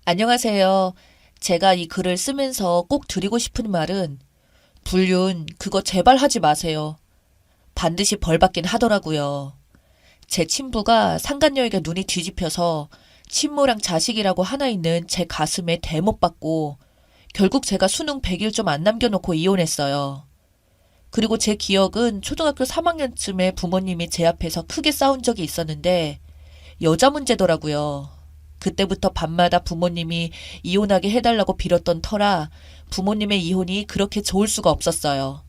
안녕하세요. 제가 이 글을 쓰면서 꼭 드리고 싶은 말은 불륜 그거 제발 하지 마세요. 반드시 벌 받긴 하더라고요. 제 친부가 상간녀에게 눈이 뒤집혀서 친모랑 자식이라고 하나 있는 제 가슴에 대못 받고 결국 제가 수능 100일 좀 안 남겨놓고 이혼했어요. 그리고 제 기억은 초등학교 3학년쯤에 부모님이 제 앞에서 크게 싸운 적이 있었는데 여자 문제더라고요. 그때부터 밤마다 부모님이 이혼하게 해달라고 빌었던 터라 부모님의 이혼이 그렇게 좋을 수가 없었어요.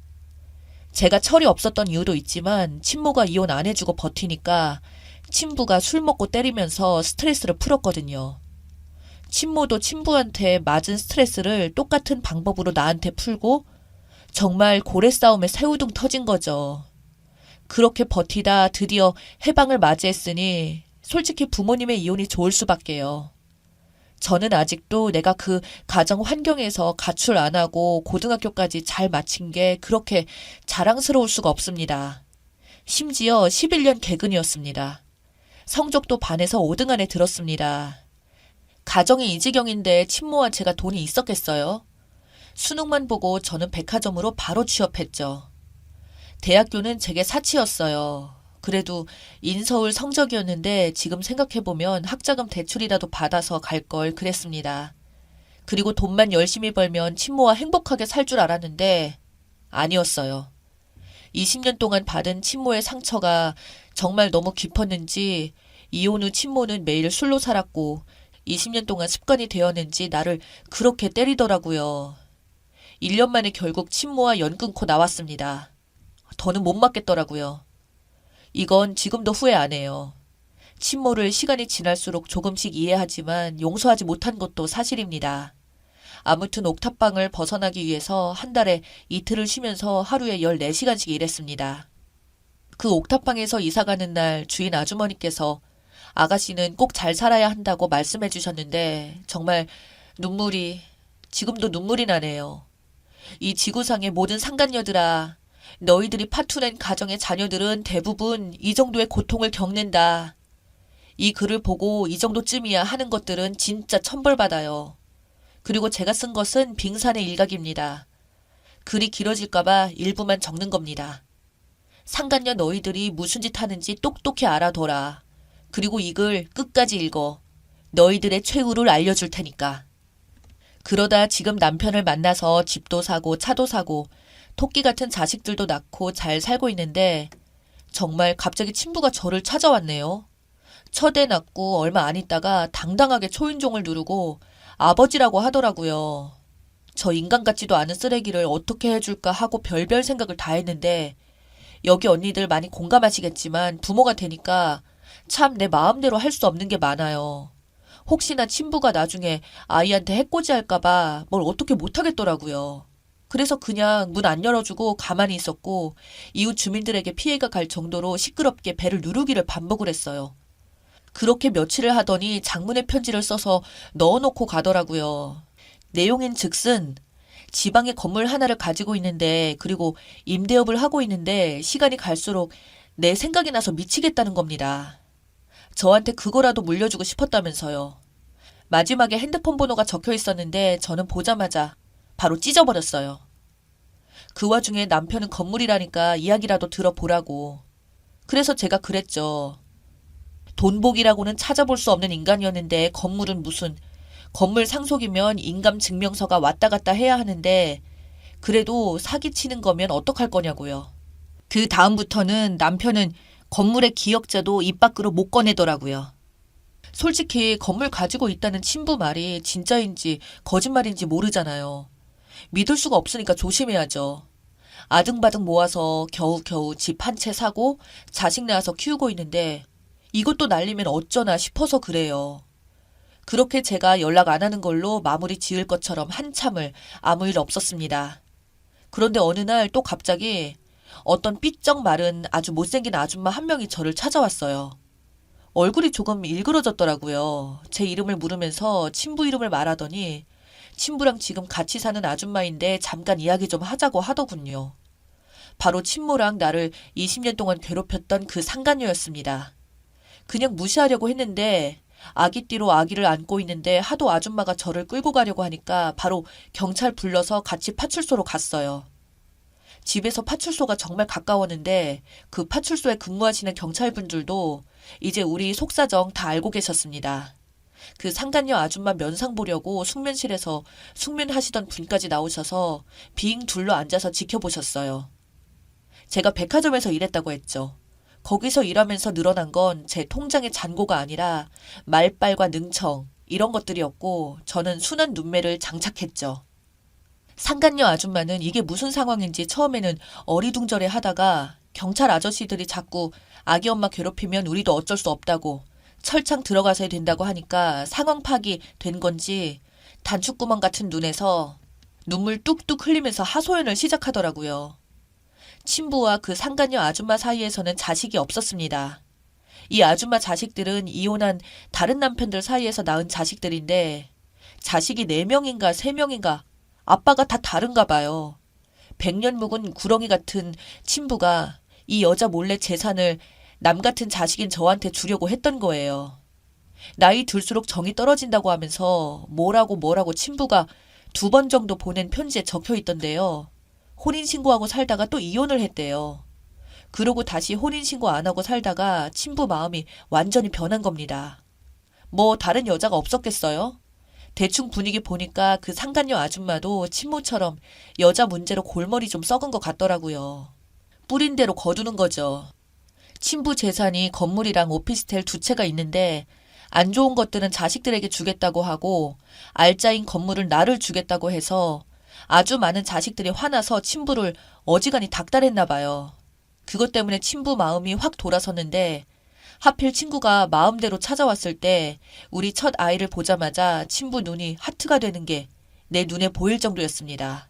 제가 철이 없었던 이유도 있지만 친모가 이혼 안 해주고 버티니까 친부가 술 먹고 때리면서 스트레스를 풀었거든요. 친모도 친부한테 맞은 스트레스를 똑같은 방법으로 나한테 풀고 정말 고래 싸움에 새우등 터진 거죠. 그렇게 버티다 드디어 해방을 맞이했으니 솔직히 부모님의 이혼이 좋을 수밖에요. 저는 아직도 내가 그 가정 환경에서 가출 안 하고 고등학교까지 잘 마친 게 그렇게 자랑스러울 수가 없습니다. 심지어 11년 개근이었습니다. 성적도 반에서 5등 안에 들었습니다. 가정이 이 지경인데 친모와 제가 돈이 있었겠어요? 수능만 보고 저는 백화점으로 바로 취업했죠. 대학교는 제게 사치였어요. 그래도 인서울 성적이었는데 지금 생각해보면 학자금 대출이라도 받아서 갈 걸 그랬습니다. 그리고 돈만 열심히 벌면 친모와 행복하게 살 줄 알았는데 아니었어요. 20년 동안 받은 친모의 상처가 정말 너무 깊었는지 이혼 후 친모는 매일 술로 살았고 20년 동안 습관이 되었는지 나를 그렇게 때리더라고요. 1년 만에 결국 친모와 연 끊고 나왔습니다. 더는 못 맞겠더라고요. 이건 지금도 후회 안 해요. 친모를 시간이 지날수록 조금씩 이해하지만 용서하지 못한 것도 사실입니다. 아무튼 옥탑방을 벗어나기 위해서 한 달에 이틀을 쉬면서 하루에 14시간씩 일했습니다. 그 옥탑방에서 이사가는 날 주인 아주머니께서 아가씨는 꼭 잘 살아야 한다고 말씀해 주셨는데 정말 눈물이, 지금도 눈물이 나네요. 이 지구상의 모든 상간녀들아, 너희들이 파투낸 가정의 자녀들은 대부분 이 정도의 고통을 겪는다. 이 글을 보고 이 정도쯤이야 하는 것들은 진짜 천벌받아요. 그리고 제가 쓴 것은 빙산의 일각입니다. 글이 길어질까봐 일부만 적는 겁니다. 상간녀 너희들이 무슨 짓 하는지 똑똑히 알아둬라. 그리고 이 글 끝까지 읽어. 너희들의 최후를 알려줄 테니까. 그러다 지금 남편을 만나서 집도 사고 차도 사고 토끼 같은 자식들도 낳고 잘 살고 있는데 정말 갑자기 친부가 저를 찾아왔네요. 첫애 낳고 얼마 안 있다가 당당하게 초인종을 누르고 아버지라고 하더라고요. 저 인간 같지도 않은 쓰레기를 어떻게 해줄까 하고 별별 생각을 다 했는데 여기 언니들 많이 공감하시겠지만 부모가 되니까 참 내 마음대로 할 수 없는 게 많아요. 혹시나 친부가 나중에 아이한테 해코지 할까봐 뭘 어떻게 못하겠더라고요. 그래서 그냥 문 안 열어주고 가만히 있었고 이웃 주민들에게 피해가 갈 정도로 시끄럽게 배를 누르기를 반복을 했어요. 그렇게 며칠을 하더니 장문의 편지를 써서 넣어놓고 가더라고요. 내용인 즉슨 지방에 건물 하나를 가지고 있는데 그리고 임대업을 하고 있는데 시간이 갈수록 내 생각이 나서 미치겠다는 겁니다. 저한테 그거라도 물려주고 싶었다면서요. 마지막에 핸드폰 번호가 적혀 있었는데 저는 보자마자 바로 찢어버렸어요. 그 와중에 남편은 건물이라니까 이야기라도 들어보라고. 그래서 제가 그랬죠. 돈복이라고는 찾아볼 수 없는 인간이었는데 건물은 무슨 건물 상속이면 인감증명서가 왔다 갔다 해야 하는데 그래도 사기치는 거면 어떡할 거냐고요. 그 다음부터는 남편은 건물의 기억자도 입 밖으로 못 꺼내더라고요. 솔직히 건물 가지고 있다는 친부 말이 진짜인지 거짓말인지 모르잖아요. 믿을 수가 없으니까 조심해야죠. 아등바등 모아서 겨우겨우 집 한 채 사고 자식 낳아서 키우고 있는데 이것도 날리면 어쩌나 싶어서 그래요. 그렇게 제가 연락 안 하는 걸로 마무리 지을 것처럼 한참을 아무 일 없었습니다. 그런데 어느 날 또 갑자기 어떤 삐쩍 마른 아주 못생긴 아줌마 한 명이 저를 찾아왔어요. 얼굴이 조금 일그러졌더라고요. 제 이름을 물으면서 친부 이름을 말하더니 친부랑 지금 같이 사는 아줌마인데 잠깐 이야기 좀 하자고 하더군요. 바로 친모랑 나를 20년 동안 괴롭혔던 그 상간녀였습니다. 그냥 무시하려고 했는데 아기띠로 아기를 안고 있는데 하도 아줌마가 저를 끌고 가려고 하니까 바로 경찰 불러서 같이 파출소로 갔어요. 집에서 파출소가 정말 가까웠는데 그 파출소에 근무하시는 경찰분들도 이제 우리 속사정 다 알고 계셨습니다. 그 상간녀 아줌마 면상 보려고 숙면실에서 숙면하시던 분까지 나오셔서 빙 둘러 앉아서 지켜보셨어요. 제가 백화점에서 일했다고 했죠. 거기서 일하면서 늘어난 건 제 통장의 잔고가 아니라 말빨과 능청 이런 것들이었고 저는 순한 눈매를 장착했죠. 상간녀 아줌마는 이게 무슨 상황인지 처음에는 어리둥절해 하다가 경찰 아저씨들이 자꾸 아기 엄마 괴롭히면 우리도 어쩔 수 없다고 철창 들어가서야 된다고 하니까 상황 파악이 된 건지 단축구멍 같은 눈에서 눈물 뚝뚝 흘리면서 하소연을 시작하더라고요. 친부와 그 상간녀 아줌마 사이에서는 자식이 없었습니다. 이 아줌마 자식들은 이혼한 다른 남편들 사이에서 낳은 자식들인데 자식이 4명인가 3명인가 아빠가 다 다른가 봐요. 100년 묵은 구렁이 같은 친부가 이 여자 몰래 재산을 남 같은 자식인 저한테 주려고 했던 거예요. 나이 들수록 정이 떨어진다고 하면서 뭐라고 친부가 2번 정도 보낸 편지에 적혀 있던데요. 혼인신고하고 살다가 또 이혼을 했대요. 그러고 다시 혼인신고 안 하고 살다가 친부 마음이 완전히 변한 겁니다. 뭐 다른 여자가 없었겠어요? 대충 분위기 보니까 그 상간녀 아줌마도 친모처럼 여자 문제로 골머리 좀 썩은 것 같더라고요. 뿌린 대로 거두는 거죠. 친부 재산이 건물이랑 오피스텔 2채가 있는데 안 좋은 것들은 자식들에게 주겠다고 하고 알짜인 건물을 나를 주겠다고 해서 아주 많은 자식들이 화나서 친부를 어지간히 닥달했나 봐요. 그것 때문에 친부 마음이 확 돌아섰는데 하필 친구가 마음대로 찾아왔을 때 우리 첫 아이를 보자마자 친부 눈이 하트가 되는 게 내 눈에 보일 정도였습니다.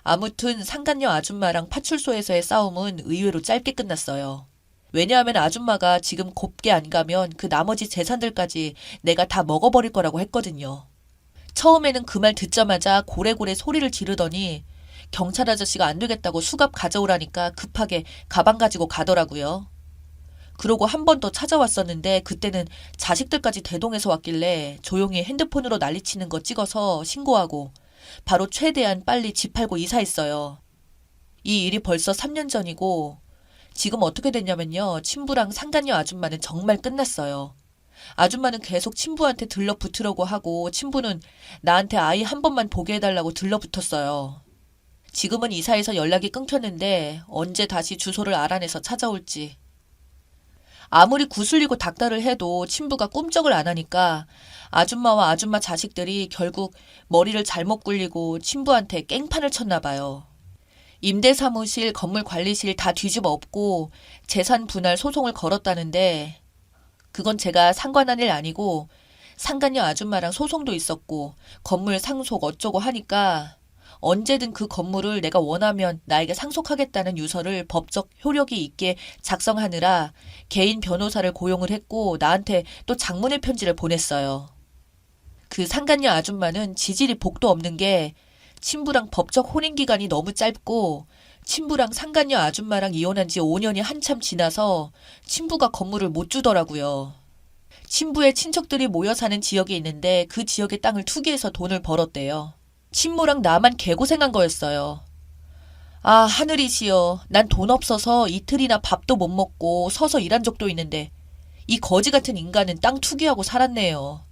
아무튼 상간녀 아줌마랑 파출소에서의 싸움은 의외로 짧게 끝났어요. 왜냐하면 아줌마가 지금 곱게 안 가면 그 나머지 재산들까지 내가 다 먹어버릴 거라고 했거든요. 처음에는 그 말 듣자마자 고래고래 소리를 지르더니 경찰 아저씨가 안 되겠다고 수갑 가져오라니까 급하게 가방 가지고 가더라고요. 그러고 한 번 더 찾아왔었는데 그때는 자식들까지 대동해서 왔길래 조용히 핸드폰으로 난리치는 거 찍어서 신고하고 바로 최대한 빨리 집 팔고 이사했어요. 이 일이 벌써 3년 전이고 지금 어떻게 됐냐면요. 친부랑 상간녀 아줌마는 정말 끝났어요. 아줌마는 계속 친부한테 들러붙으려고 하고 친부는 나한테 아이 한 번만 보게 해달라고 들러붙었어요. 지금은 이사해서 연락이 끊겼는데 언제 다시 주소를 알아내서 찾아올지. 아무리 구슬리고 닥달을 해도 친부가 꿈쩍을 안 하니까 아줌마와 아줌마 자식들이 결국 머리를 잘못 굴리고 친부한테 깽판을 쳤나 봐요. 임대사무실, 건물관리실 다 뒤집어 엎고 재산 분할 소송을 걸었다는데 그건 제가 상관한 일 아니고 상간녀 아줌마랑 소송도 있었고 건물 상속 어쩌고 하니까 언제든 그 건물을 내가 원하면 나에게 상속하겠다는 유서를 법적 효력이 있게 작성하느라 개인 변호사를 고용을 했고 나한테 또 장문의 편지를 보냈어요. 그 상간녀 아줌마는 지질이 복도 없는 게 친부랑 법적 혼인기간이 너무 짧고 친부랑 상간녀 아줌마랑 이혼한 지 5년이 한참 지나서 친부가 건물을 못 주더라고요. 친부의 친척들이 모여 사는 지역이 있는데 그 지역의 땅을 투기해서 돈을 벌었대요. 친모랑 나만 개고생한 거였어요. 아, 하늘이시여. 난 돈 없어서 이틀이나 밥도 못 먹고 서서 일한 적도 있는데 이 거지 같은 인간은 땅 투기하고 살았네요.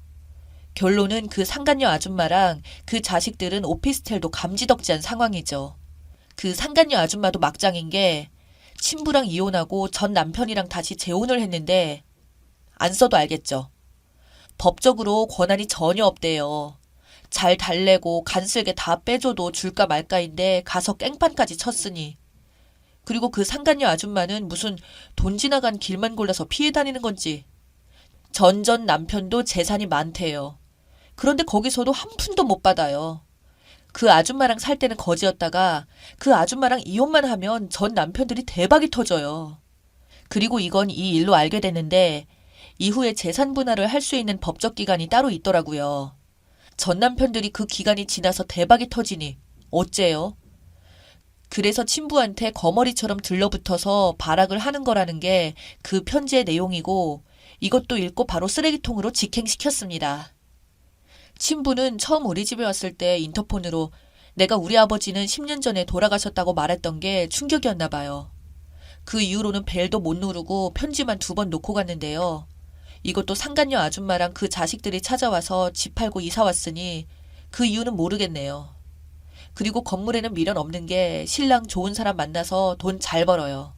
결론은 그 상간녀 아줌마랑 그 자식들은 오피스텔도 감지덕지한 상황이죠. 그 상간녀 아줌마도 막장인 게 친부랑 이혼하고 전 남편이랑 다시 재혼을 했는데 안 써도 알겠죠. 법적으로 권한이 전혀 없대요. 잘 달래고 간쓸게 다 빼줘도 줄까 말까인데 가서 깽판까지 쳤으니. 그리고 그 상간녀 아줌마는 무슨 돈 지나간 길만 골라서 피해 다니는 건지. 전 남편도 재산이 많대요. 그런데 거기서도 한 푼도 못 받아요. 그 아줌마랑 살 때는 거지였다가 그 아줌마랑 이혼만 하면 전 남편들이 대박이 터져요. 그리고 이건 이 일로 알게 됐는데 이후에 재산 분할을 할 수 있는 법적 기간이 따로 있더라고요. 전 남편들이 그 기간이 지나서 대박이 터지니 어째요? 그래서 친부한테 거머리처럼 들러붙어서 발악을 하는 거라는 게 그 편지의 내용이고 이것도 읽고 바로 쓰레기통으로 직행시켰습니다. 친부는 처음 우리 집에 왔을 때 인터폰으로 내가 우리 아버지는 10년 전에 돌아가셨다고 말했던 게 충격이었나 봐요. 그 이후로는 벨도 못 누르고 편지만 2번 놓고 갔는데요. 이것도 상간녀 아줌마랑 그 자식들이 찾아와서 집 팔고 이사 왔으니 그 이유는 모르겠네요. 그리고 건물에는 미련 없는 게 신랑 좋은 사람 만나서 돈 잘 벌어요.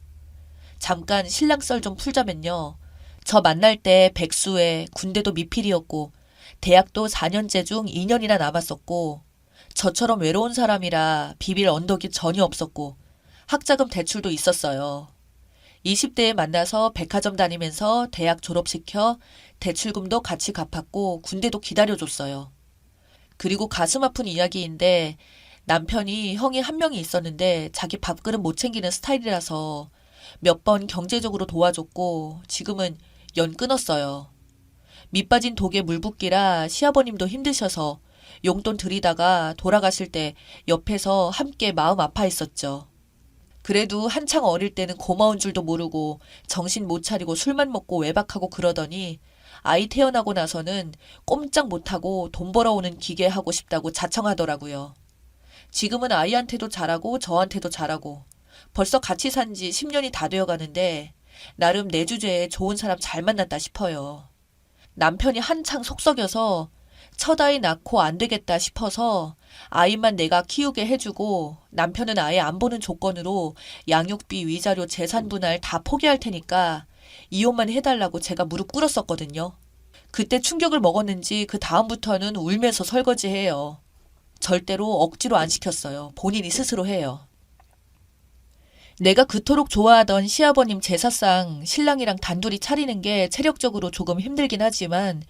잠깐 신랑 썰 좀 풀자면요. 저 만날 때 백수에 군대도 미필이었고 대학도 4년제 중 2년이나 남았었고 저처럼 외로운 사람이라 비빌 언덕이 전혀 없었고 학자금 대출도 있었어요. 20대에 만나서 백화점 다니면서 대학 졸업시켜 대출금도 같이 갚았고 군대도 기다려줬어요. 그리고 가슴 아픈 이야기인데 남편이 형이 한 명이 있었는데 자기 밥그릇 못 챙기는 스타일이라서 몇 번 경제적으로 도와줬고 지금은 연 끊었어요. 밑빠진 독에 물 붓기라 시아버님도 힘드셔서 용돈 드리다가 돌아가실 때 옆에서 함께 마음 아파했었죠. 그래도 한창 어릴 때는 고마운 줄도 모르고 정신 못 차리고 술만 먹고 외박하고 그러더니 아이 태어나고 나서는 꼼짝 못하고 돈 벌어오는 기계 하고 싶다고 자청하더라고요. 지금은 아이한테도 잘하고 저한테도 잘하고 벌써 같이 산 지 10년이 다 되어 가는데 나름 내 주제에 좋은 사람 잘 만났다 싶어요. 남편이 한창 속썩여서 첫 아이 낳고 안 되겠다 싶어서 아이만 내가 키우게 해주고 남편은 아예 안 보는 조건으로 양육비, 위자료, 재산 분할 다 포기할 테니까 이혼만 해달라고 제가 무릎 꿇었었거든요. 그때 충격을 먹었는지 그 다음부터는 울면서 설거지해요. 절대로 억지로 안 시켰어요. 본인이 스스로 해요. 내가 그토록 좋아하던 시아버님 제사상 신랑이랑 단둘이 차리는 게 체력적으로 조금 힘들긴 하지만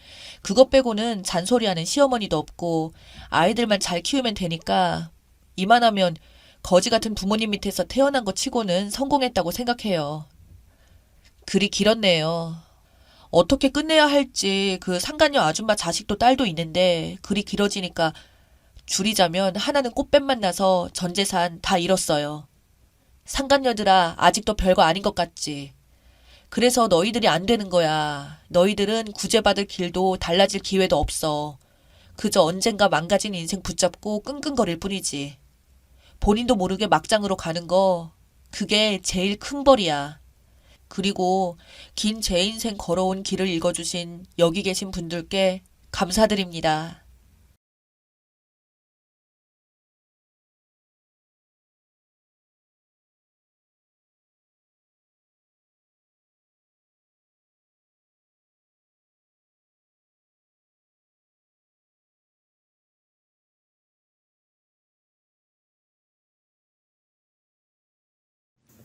그것 빼고는 잔소리하는 시어머니도 없고 아이들만 잘 키우면 되니까 이만하면 거지 같은 부모님 밑에서 태어난 것 치고는 성공했다고 생각해요. 글이 길었네요. 어떻게 끝내야 할지 그 상간녀 아줌마 자식도 딸도 있는데 글이 길어지니까 줄이자면 하나는 꽃뱀만 나서 전 재산 다 잃었어요. 상간녀들아, 아직도 별거 아닌 것 같지. 그래서 너희들이 안 되는 거야. 너희들은 구제받을 길도 달라질 기회도 없어. 그저 언젠가 망가진 인생 붙잡고 끙끙거릴 뿐이지. 본인도 모르게 막장으로 가는 거, 그게 제일 큰 벌이야. 그리고 긴 제 인생 걸어온 길을 읽어주신 여기 계신 분들께 감사드립니다.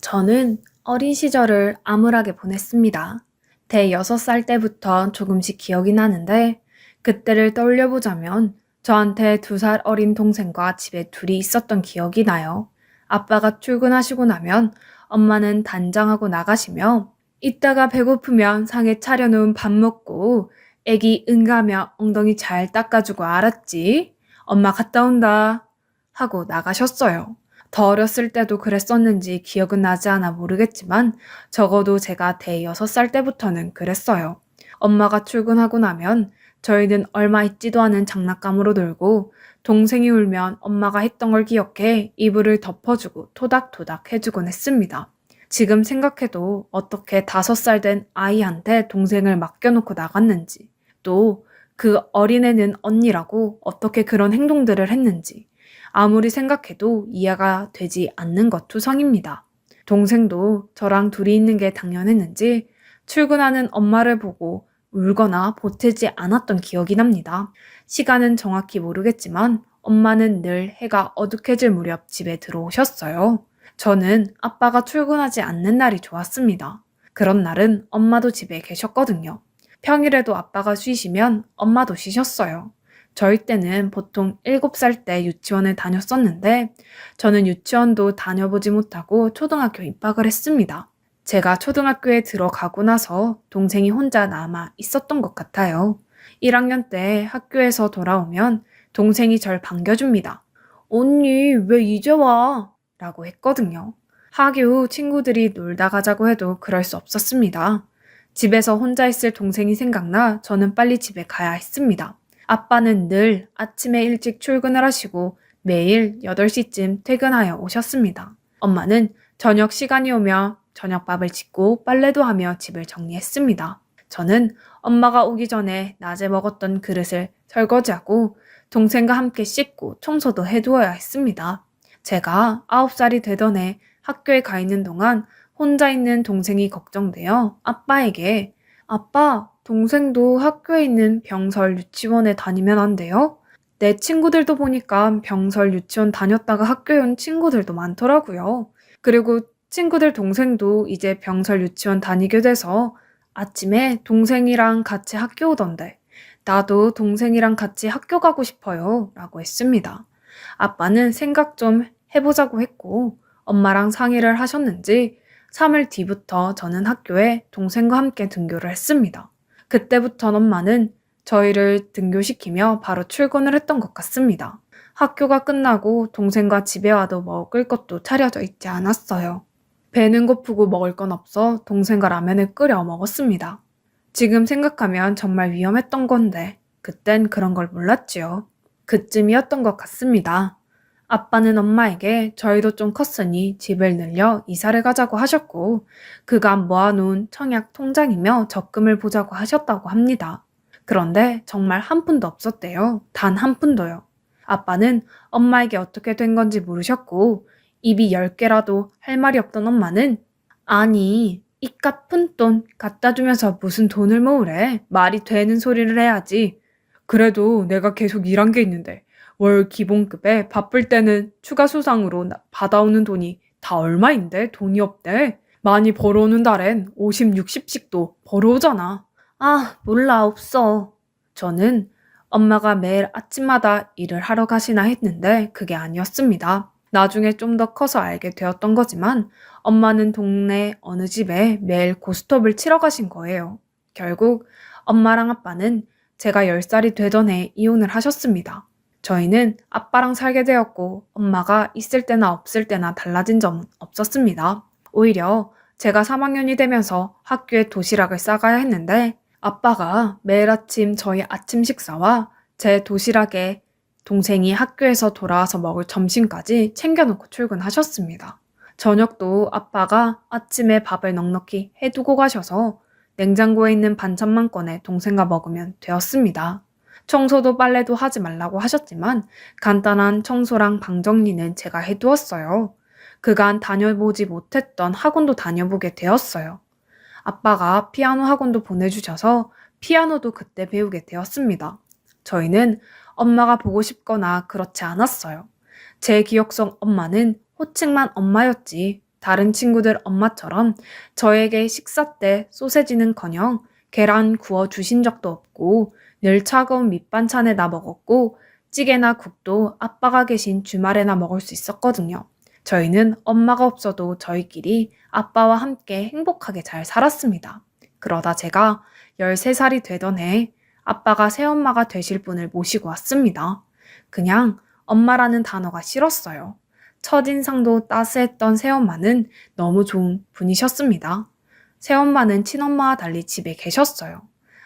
저는 어린 시절을 암울하게 보냈습니다. 대여섯 살 때부터 조금씩 기억이 나는데 그때를 떠올려보자면 저한테 2살 어린 동생과 집에 둘이 있었던 기억이 나요. 아빠가 출근하시고 나면 엄마는 단장하고 나가시며 이따가 배고프면 상에 차려놓은 밥 먹고 애기 응가며 엉덩이 잘 닦아주고 알았지? 엄마 갔다 온다 하고 나가셨어요. 더 어렸을 때도 그랬었는지 기억은 나지 않아 모르겠지만 적어도 제가 대여섯 살 때부터는 그랬어요. 엄마가 출근하고 나면 저희는 얼마 있지도 않은 장난감으로 놀고 동생이 울면 엄마가 했던 걸 기억해 이불을 덮어주고 토닥토닥 해주곤 했습니다. 지금 생각해도 어떻게 5살 된 아이한테 동생을 맡겨놓고 나갔는지 또 그 어린애는 언니라고 어떻게 그런 행동들을 했는지 아무리 생각해도 이해가 되지 않는 것 투성입니다. 동생도 저랑 둘이 있는 게 당연했는지 출근하는 엄마를 보고 울거나 보태지 않았던 기억이 납니다. 시간은 정확히 모르겠지만 엄마는 늘 해가 어둑해질 무렵 집에 들어오셨어요. 저는 아빠가 출근하지 않는 날이 좋았습니다. 그런 날은 엄마도 집에 계셨거든요. 평일에도 아빠가 쉬시면 엄마도 쉬셨어요. 저희 때는 보통 7살 때 유치원을 다녔었는데 저는 유치원도 다녀보지 못하고 초등학교 입학을 했습니다. 제가 초등학교에 들어가고 나서 동생이 혼자 남아 있었던 것 같아요. 1학년 때 학교에서 돌아오면 동생이 절 반겨줍니다. 언니, 왜 이제 와? 라고 했거든요. 하교 후 친구들이 놀다 가자고 해도 그럴 수 없었습니다. 집에서 혼자 있을 동생이 생각나 저는 빨리 집에 가야 했습니다. 아빠는 늘 아침에 일찍 출근을 하시고 매일 8시쯤 퇴근하여 오셨습니다. 엄마는 저녁 시간이 오며 저녁밥을 짓고 빨래도 하며 집을 정리했습니다. 저는 엄마가 오기 전에 낮에 먹었던 그릇을 설거지하고 동생과 함께 씻고 청소도 해두어야 했습니다. 제가 9살이 되던 해 학교에 가 있는 동안 혼자 있는 동생이 걱정되어 아빠에게 아빠, 동생도 학교에 있는 병설 유치원에 다니면 안 돼요? 내 친구들도 보니까 병설 유치원 다녔다가 학교에 온 친구들도 많더라고요. 그리고 친구들 동생도 이제 병설 유치원 다니게 돼서 아침에 동생이랑 같이 학교 오던데 나도 동생이랑 같이 학교 가고 싶어요 라고 했습니다. 아빠는 생각 좀 해보자고 했고 엄마랑 상의를 하셨는지 3일 뒤부터 저는 학교에 동생과 함께 등교를 했습니다. 그때부터 엄마는 저희를 등교시키며 바로 출근을 했던 것 같습니다. 학교가 끝나고 동생과 집에 와도 먹을 것도 차려져 있지 않았어요. 배는 고프고 먹을 건 없어 동생과 라면을 끓여 먹었습니다. 지금 생각하면 정말 위험했던 건데 그땐 그런 걸 몰랐지요. 그쯤이었던 것 같습니다. 아빠는 엄마에게 저희도 좀 컸으니 집을 늘려 이사를 가자고 하셨고 그간 모아놓은 청약 통장이며 적금을 보자고 하셨다고 합니다. 그런데 정말 한 푼도 없었대요. 단 한 푼도요. 아빠는 엄마에게 어떻게 된 건지 물으셨고 입이 10개라도 할 말이 없던 엄마는 아니 이깟 푼돈 갖다 주면서 무슨 돈을 모으래. 말이 되는 소리를 해야지. 그래도 내가 계속 일한 게 있는데 월 기본급에 바쁠 때는 추가 수당으로 받아오는 돈이 다 얼마인데 돈이 없대. 많이 벌어오는 달엔 50, 60씩도 벌어오잖아. 아, 몰라, 없어. 저는 엄마가 매일 아침마다 일을 하러 가시나 했는데 그게 아니었습니다. 나중에 좀 더 커서 알게 되었던 거지만 엄마는 동네 어느 집에 매일 고스톱을 치러 가신 거예요. 결국 엄마랑 아빠는 제가 10살이 되던 해 이혼을 하셨습니다. 저희는 아빠랑 살게 되었고 엄마가 있을 때나 없을 때나 달라진 점은 없었습니다. 오히려 제가 3학년이 되면서 학교에 도시락을 싸가야 했는데 아빠가 매일 아침 저희 아침 식사와 제 도시락에 동생이 학교에서 돌아와서 먹을 점심까지 챙겨놓고 출근하셨습니다. 저녁도 아빠가 아침에 밥을 넉넉히 해두고 가셔서 냉장고에 있는 반찬만 꺼내 동생과 먹으면 되었습니다. 청소도 빨래도 하지 말라고 하셨지만 간단한 청소랑 방 정리는 제가 해두었어요. 그간 다녀보지 못했던 학원도 다녀보게 되었어요. 아빠가 피아노 학원도 보내주셔서 피아노도 그때 배우게 되었습니다. 저희는 엄마가 보고 싶거나 그렇지 않았어요. 제 기억 속 엄마는 호칭만 엄마였지 다른 친구들 엄마처럼 저에게 식사 때 소세지는커녕 계란 구워 주신 적도 없고 늘 차가운 밑반찬에나 먹었고 찌개나 국도 아빠가 계신 주말에나 먹을 수 있었거든요. 저희는 엄마가 없어도 저희끼리 아빠와 함께 행복하게 잘 살았습니다. 그러다 제가 13살이 되던 해 아빠가 새엄마가 되실 분을 모시고 왔습니다. 그냥 엄마라는 단어가 싫었어요. 첫인상도 따스했던 새엄마는 너무 좋은 분이셨습니다. 새엄마는 친엄마와 달리 집에 계셨어요.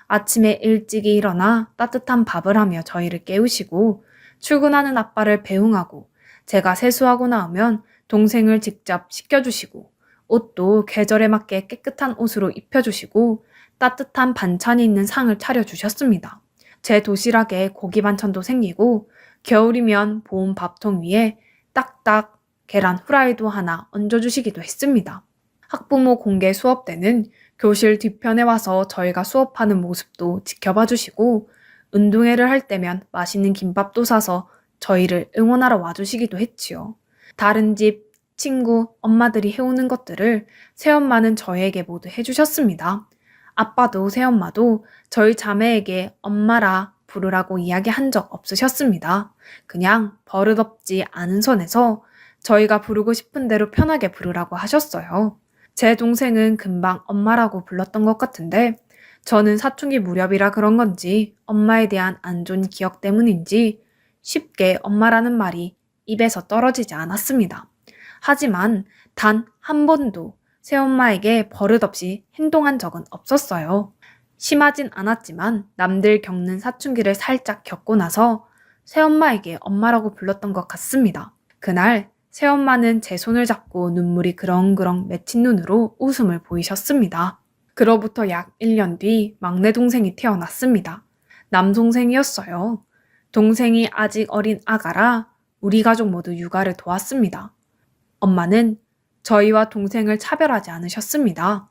아침에 일찍이 일어나 따뜻한 밥을 하며 저희를 깨우시고 출근하는 아빠를 배웅하고 제가 세수하고 나오면 동생을 직접 씻겨주시고 옷도 계절에 맞게 깨끗한 옷으로 입혀주시고 따뜻한 반찬이 있는 상을 차려주셨습니다. 제 도시락에 고기 반찬도 생기고 겨울이면 보온 밥통 위에 딱딱 계란 후라이도 하나 얹어주시기도 했습니다. 학부모 공개 수업 때는 교실 뒤편에 와서 저희가 수업하는 모습도 지켜봐 주시고 운동회를 할 때면 맛있는 김밥도 사서 저희를 응원하러 와주시기도 했지요. 다른 집, 친구, 엄마들이 해오는 것들을 새엄마는 저에게 모두 해주셨습니다. 아빠도 새엄마도 저희 자매에게 엄마라 부르라고 이야기한 적 없으셨습니다. 그냥 버릇없지 않은 선에서 저희가 부르고 싶은 대로 편하게 부르라고 하셨어요. 제 동생은 금방 엄마라고 불렀던 것 같은데 저는 사춘기 무렵이라 그런 건지 엄마에 대한 안 좋은 기억 때문인지 쉽게 엄마라는 말이 입에서 떨어지지 않았습니다. 하지만 단 한 번도 새엄마에게 버릇없이 행동한 적은 없었어요. 심하진 않았지만 남들 겪는 사춘기를 살짝 겪고 나서 새엄마에게 엄마라고 불렀던 것 같습니다. 그날 새엄마는 제 손을 잡고 눈물이 그렁그렁 맺힌 눈으로 웃음을 보이셨습니다. 그로부터 약 1년 뒤 막내 동생이 태어났습니다. 남동생이었어요. 동생이 아직 어린 아가라 우리 가족 모두 육아를 도왔습니다. 엄마는 저희와 동생을 차별하지 않으셨습니다.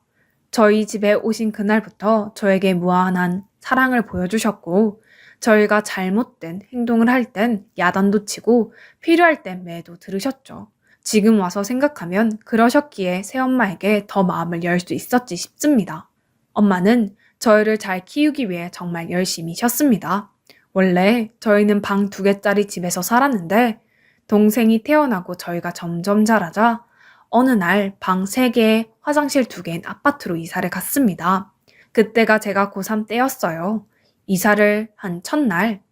저희 집에 오신 그날부터 저에게 무한한 사랑을 보여주셨고 저희가 잘못된 행동을 할 땐 야단도 치고 필요할 땐 매도 들으셨죠. 지금 와서 생각하면 그러셨기에 새엄마에게 더 마음을 열 수 있었지 싶습니다. 엄마는 저희를 잘 키우기 위해 정말 열심히셨습니다. 원래 저희는 방 2개짜리 집에서 살았는데 동생이 태어나고 저희가 점점 자라자 어느 날 방 3개, 화장실 2개인 아파트로 이사를 갔습니다. 그때가 제가 고3 때였어요. 이사를 한 첫날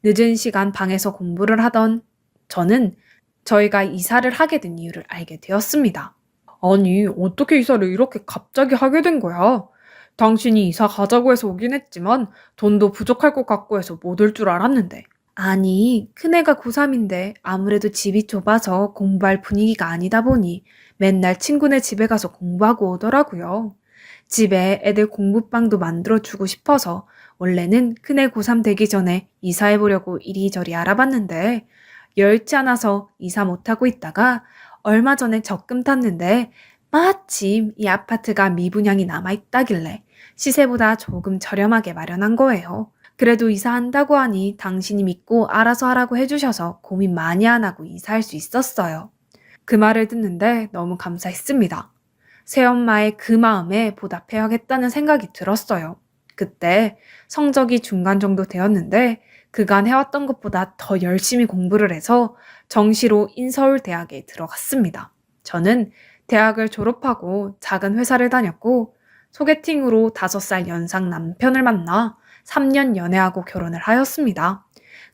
늦은 시간 방에서 공부를 하던 저는 저희가 이사를 하게 된 이유를 알게 되었습니다. 아니, 어떻게 이사를 이렇게 갑자기 하게 된 거야? 당신이 이사 가자고 해서 오긴 했지만 돈도 부족할 것 같고 해서 못 올 줄 알았는데. 아니, 큰애가 고3인데 아무래도 집이 좁아서 공부할 분위기가 아니다 보니 맨날 친구네 집에 가서 공부하고 오더라고요. 집에 애들 공부방도 만들어주고 싶어서 원래는 큰애 고3 되기 전에 이사해보려고 이리저리 알아봤는데 여의치 않아서 이사 못하고 있다가 얼마 전에 적금 탔는데 마침 이 아파트가 미분양이 남아있다길래 시세보다 조금 저렴하게 마련한 거예요. 그래도 이사한다고 하니 당신이 믿고 알아서 하라고 해주셔서 고민 많이 안 하고 이사할 수 있었어요. 그 말을 듣는데 너무 감사했습니다. 새엄마의 그 마음에 보답해야겠다는 생각이 들었어요. 그때 성적이 중간 정도 되었는데 그간 해왔던 것보다 더 열심히 공부를 해서 정시로 인서울대학에 들어갔습니다. 저는 대학을 졸업하고 작은 회사를 다녔고 소개팅으로 5살 연상 남편을 만나 3년 연애하고 결혼을 하였습니다.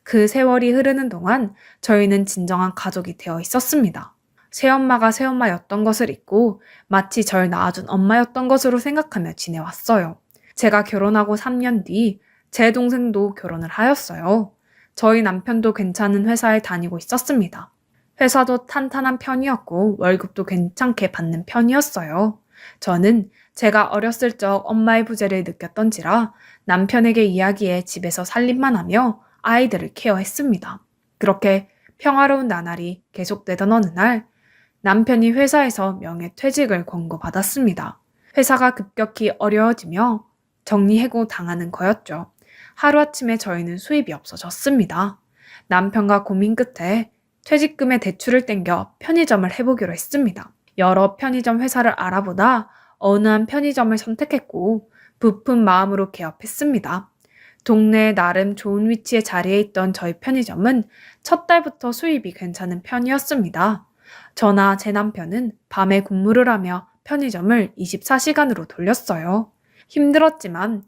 그 세월이 흐르는 동안 저희는 진정한 가족이 되어 있었습니다. 새엄마가 새엄마였던 것을 잊고 마치 절 낳아준 엄마였던 것으로 생각하며 지내왔어요. 제가 결혼하고 3년 뒤 제 동생도 결혼을 하였어요. 저희 남편도 괜찮은 회사에 다니고 있었습니다. 회사도 탄탄한 편이었고 월급도 괜찮게 받는 편이었어요. 저는 제가 어렸을 적 엄마의 부재를 느꼈던지라 남편에게 이야기해 집에서 살림만 하며 아이들을 케어했습니다. 그렇게 평화로운 나날이 계속되던 어느 날 남편이 회사에서 명예퇴직을 권고받았습니다. 회사가 급격히 어려워지며 정리해고 당하는 거였죠. 하루아침에 저희는 수입이 없어졌습니다. 남편과 고민 끝에 퇴직금의 대출을 땡겨 편의점을 해보기로 했습니다. 여러 편의점 회사를 알아보다 어느 한 편의점을 선택했고 부푼 마음으로 개업했습니다. 동네에 나름 좋은 위치에 자리해 있던 저희 편의점은 첫 달부터 수입이 괜찮은 편이었습니다. 저나 제 남편은 밤에 근무를 하며 편의점을 24시간으로 돌렸어요. 힘들었지만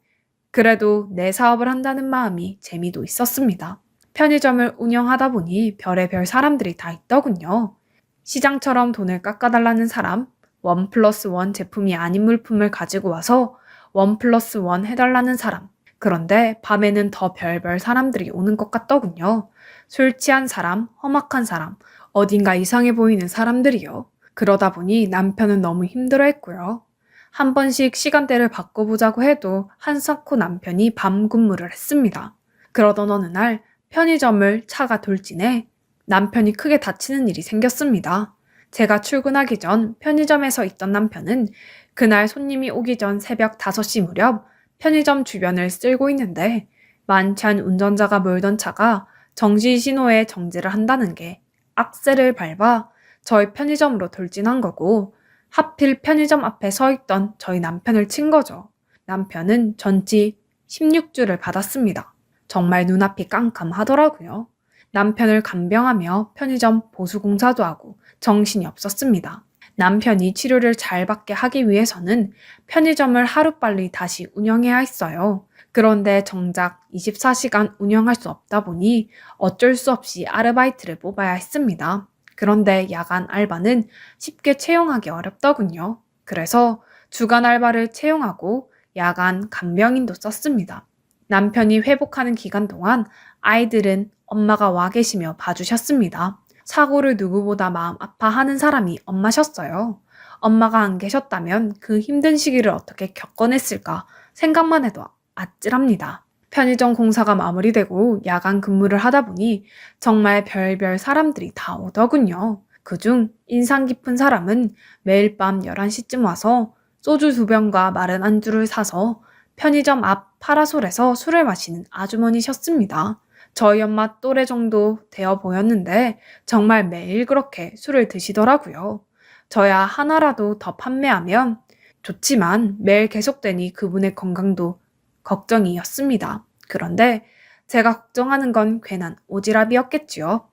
그래도 내 사업을 한다는 마음이 재미도 있었습니다. 편의점을 운영하다 보니 별의별 사람들이 다 있더군요. 시장처럼 돈을 깎아달라는 사람, 1+1 제품이 아닌 물품을 가지고 와서 1+1 해달라는 사람. 그런데 밤에는 더 별별 사람들이 오는 것 같더군요. 술 취한 사람, 험악한 사람, 어딘가 이상해 보이는 사람들이요. 그러다 보니 남편은 너무 힘들어했고요. 한 번씩 시간대를 바꿔보자고 해도 한사코 남편이 밤 근무를 했습니다. 그러던 어느 날 편의점을 차가 돌진해 남편이 크게 다치는 일이 생겼습니다. 제가 출근하기 전 편의점에서 있던 남편은 그날 손님이 오기 전 새벽 5시 무렵 편의점 주변을 쓸고 있는데 많지 않은 운전자가 몰던 차가 정지 신호에 정지를 한다는 게 악셀을 밟아 저희 편의점으로 돌진한 거고 하필 편의점 앞에 서 있던 저희 남편을 친 거죠. 남편은 전치 16주를 받았습니다. 정말 눈앞이 깜깜하더라고요. 남편을 간병하며 편의점 보수공사도 하고 정신이 없었습니다. 남편이 치료를 잘 받게 하기 위해서는 편의점을 하루빨리 다시 운영해야 했어요. 그런데 정작 24시간 운영할 수 없다 보니 어쩔 수 없이 아르바이트를 뽑아야 했습니다. 그런데 야간 알바는 쉽게 채용하기 어렵더군요. 그래서 주간 알바를 채용하고 야간 간병인도 썼습니다. 남편이 회복하는 기간 동안 아이들은 엄마가 와 계시며 봐주셨습니다. 사고를 누구보다 마음 아파하는 사람이 엄마셨어요. 엄마가 안 계셨다면 그 힘든 시기를 어떻게 겪어냈을까 생각만 해도 아찔합니다. 편의점 공사가 마무리되고 야간 근무를 하다 보니 정말 별별 사람들이 다 오더군요. 그중 인상 깊은 사람은 매일 밤 11시쯤 와서 소주 2병과 마른 안주를 사서 편의점 앞 파라솔에서 술을 마시는 아주머니셨습니다. 저희 엄마 또래 정도 되어 보였는데 정말 매일 그렇게 술을 드시더라고요. 저야 하나라도 더 판매하면 좋지만 매일 계속되니 그분의 건강도 걱정이었습니다. 그런데 제가 걱정하는 건 괜한 오지랖이었겠지요.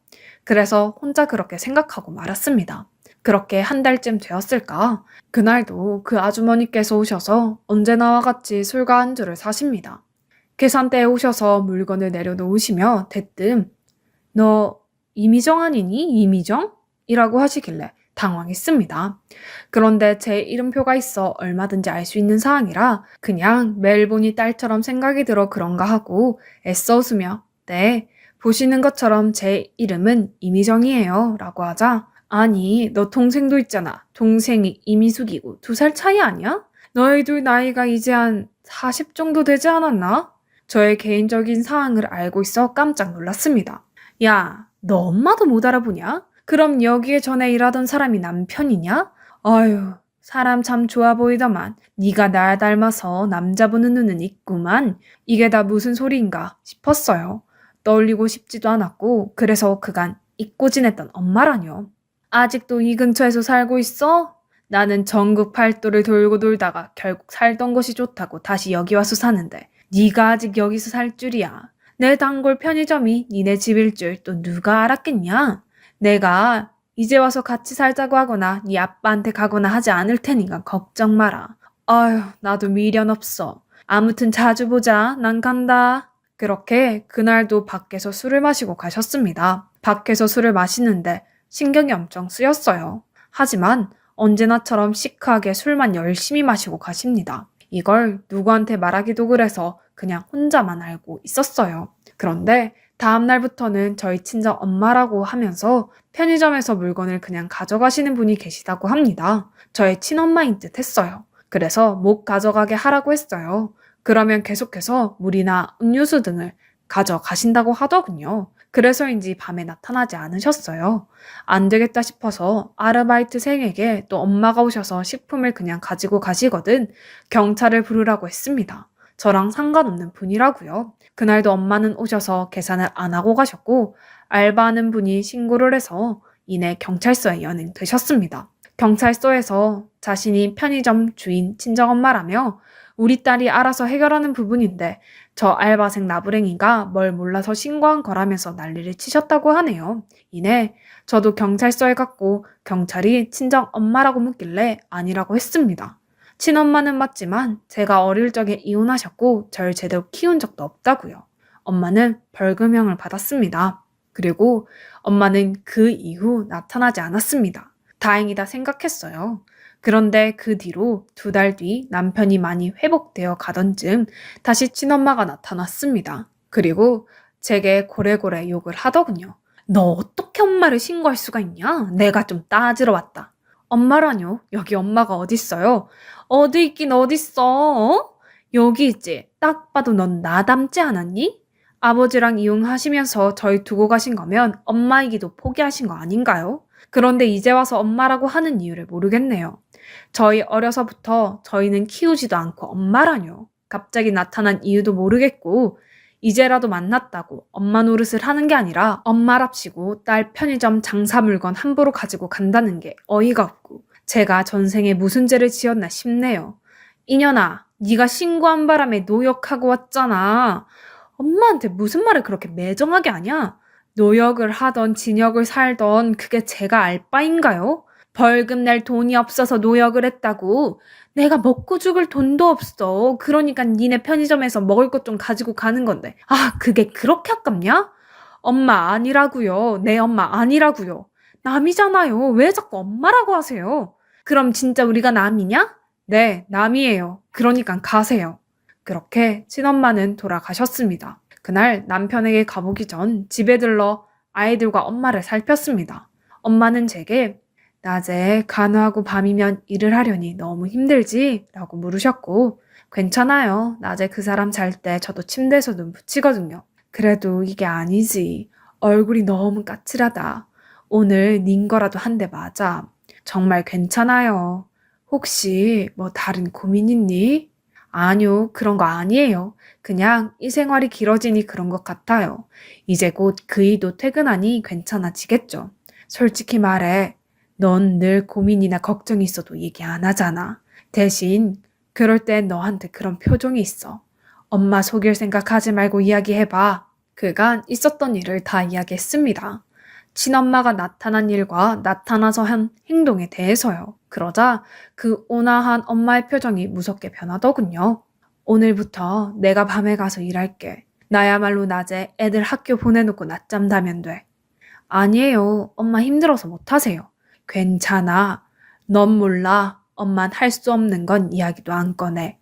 그래서 혼자 그렇게 생각하고 말았습니다. 그렇게 한 달쯤 되었을까? 그날도 그 아주머니께서 오셔서 언제나와 같이 술과 안주를 사십니다. 계산대에 오셔서 물건을 내려놓으시며 대뜸 너 이미정 아니니? 이미정? 이라고 하시길래 당황했습니다. 그런데 제 이름표가 있어 얼마든지 알 수 있는 사항이라 그냥 매일 보니 딸처럼 생각이 들어 그런가 하고 애써 웃으며 네, 보시는 것처럼 제 이름은 이미정이에요 라고 하자 아니 너 동생도 있잖아. 동생이 이미숙이고 2살 차이 아니야? 너희 둘 나이가 이제 한 40 정도 되지 않았나? 저의 개인적인 사항을 알고 있어 깜짝 놀랐습니다. 야, 너 엄마도 못 알아보냐? 그럼 여기에 전에 일하던 사람이 남편이냐? 아유, 사람 참 좋아 보이더만 네가 날 닮아서 남자 보는 눈은 있구만. 이게 다 무슨 소리인가 싶었어요. 떠올리고 싶지도 않았고 그래서 그간 잊고 지냈던 엄마라뇨. 아직도 이 근처에서 살고 있어? 나는 전국 팔도를 돌고 돌다가 결국 살던 곳이 좋다고 다시 여기 와서 사는데 네가 아직 여기서 살 줄이야. 내 단골 편의점이 니네 집일 줄 또 누가 알았겠냐? 내가 이제 와서 같이 살자고 하거나 네 아빠한테 가거나 하지 않을 테니까 걱정 마라. 아휴, 나도 미련 없어. 아무튼 자주 보자. 난 간다. 그렇게 그날도 밖에서 술을 마시고 가셨습니다. 밖에서 술을 마시는데 신경이 엄청 쓰였어요. 하지만 언제나처럼 시크하게 술만 열심히 마시고 가십니다. 이걸 누구한테 말하기도 그래서 그냥 혼자만 알고 있었어요. 그런데 다음 날부터는 저희 친정 엄마라고 하면서 편의점에서 물건을 그냥 가져가시는 분이 계시다고 합니다. 저의 친엄마인 듯 했어요. 그래서 못 가져가게 하라고 했어요. 그러면 계속해서 물이나 음료수 등을 가져가신다고 하더군요. 그래서인지 밤에 나타나지 않으셨어요. 안 되겠다 싶어서 아르바이트생에게 또 엄마가 오셔서 식품을 그냥 가지고 가시거든 경찰을 부르라고 했습니다. 저랑 상관없는 분이라고요. 그날도 엄마는 오셔서 계산을 안 하고 가셨고 알바하는 분이 신고를 해서 이내 경찰서에 연행되셨습니다. 경찰서에서 자신이 편의점 주인 친정엄마라며 우리 딸이 알아서 해결하는 부분인데 저 알바생 나부랭이가 뭘 몰라서 신고한 거라면서 난리를 치셨다고 하네요. 이내 저도 경찰서에 갔고 경찰이 친정 엄마라고 묻길래 아니라고 했습니다. 친엄마는 맞지만 제가 어릴 적에 이혼하셨고 절 제대로 키운 적도 없다고요. 엄마는 벌금형을 받았습니다. 그리고 엄마는 그 이후 나타나지 않았습니다. 다행이다 생각했어요. 그런데 그 뒤로 2달 뒤 남편이 많이 회복되어 가던 즈음 다시 친엄마가 나타났습니다. 그리고 제게 고래고래 욕을 하더군요. 너 어떻게 엄마를 신고할 수가 있냐? 내가 좀 따지러 왔다. 엄마라뇨? 여기 엄마가 어딨어요? 어디 있긴 어딨어? 어? 여기 있지. 딱 봐도 넌 나 닮지 않았니? 아버지랑 이혼하시면서 저희 두고 가신 거면 엄마이기도 포기하신 거 아닌가요? 그런데 이제 와서 엄마라고 하는 이유를 모르겠네요. 저희 어려서부터 저희는 키우지도 않고 엄마라뇨. 갑자기 나타난 이유도 모르겠고 이제라도 만났다고 엄마 노릇을 하는 게 아니라 엄마랍시고 딸 편의점 장사 물건 함부로 가지고 간다는 게 어이가 없고 제가 전생에 무슨 죄를 지었나 싶네요. 이년아, 네가 신고한 바람에 노역하고 왔잖아. 엄마한테 무슨 말을 그렇게 매정하게 하냐? 노역을 하던 진역을 살던 그게 제가 알 바인가요? 벌금 낼 돈이 없어서 노역을 했다고. 내가 먹고 죽을 돈도 없어. 그러니까 니네 편의점에서 먹을 것 좀 가지고 가는 건데. 아, 그게 그렇게 아깝냐? 엄마 아니라고요. 내 엄마 아니라고요. 남이잖아요. 왜 자꾸 엄마라고 하세요? 그럼 진짜 우리가 남이냐? 네, 남이에요. 그러니까 가세요. 그렇게 친엄마는 돌아가셨습니다. 그날 남편에게 가보기 전 집에 들러 아이들과 엄마를 살폈습니다. 엄마는 제게 낮에 간호하고 밤이면 일을 하려니 너무 힘들지? 라고 물으셨고, 괜찮아요. 낮에 그 사람 잘 때 저도 침대에서 눈 붙이거든요. 그래도 이게 아니지. 얼굴이 너무 까칠하다. 오늘 닌 거라도 한 대 맞아. 정말 괜찮아요. 혹시 뭐 다른 고민 있니? 아니요, 그런 거 아니에요. 그냥 이 생활이 길어지니 그런 것 같아요. 이제 곧 그이도 퇴근하니 괜찮아지겠죠. 솔직히 말해, 넌 늘 고민이나 걱정이 있어도 얘기 안 하잖아. 대신 그럴 땐 너한테 그런 표정이 있어. 엄마 속일 생각하지 말고 이야기해봐. 그간 있었던 일을 다 이야기했습니다. 친엄마가 나타난 일과 나타나서 한 행동에 대해서요. 그러자 그 온화한 엄마의 표정이 무섭게 변하더군요. 오늘부터 내가 밤에 가서 일할게. 나야말로 낮에 애들 학교 보내놓고 낮잠 자면 돼. 아니에요. 엄마 힘들어서 못하세요. 괜찮아. 넌 몰라. 엄만 할 수 없는 건 이야기도 안 꺼내.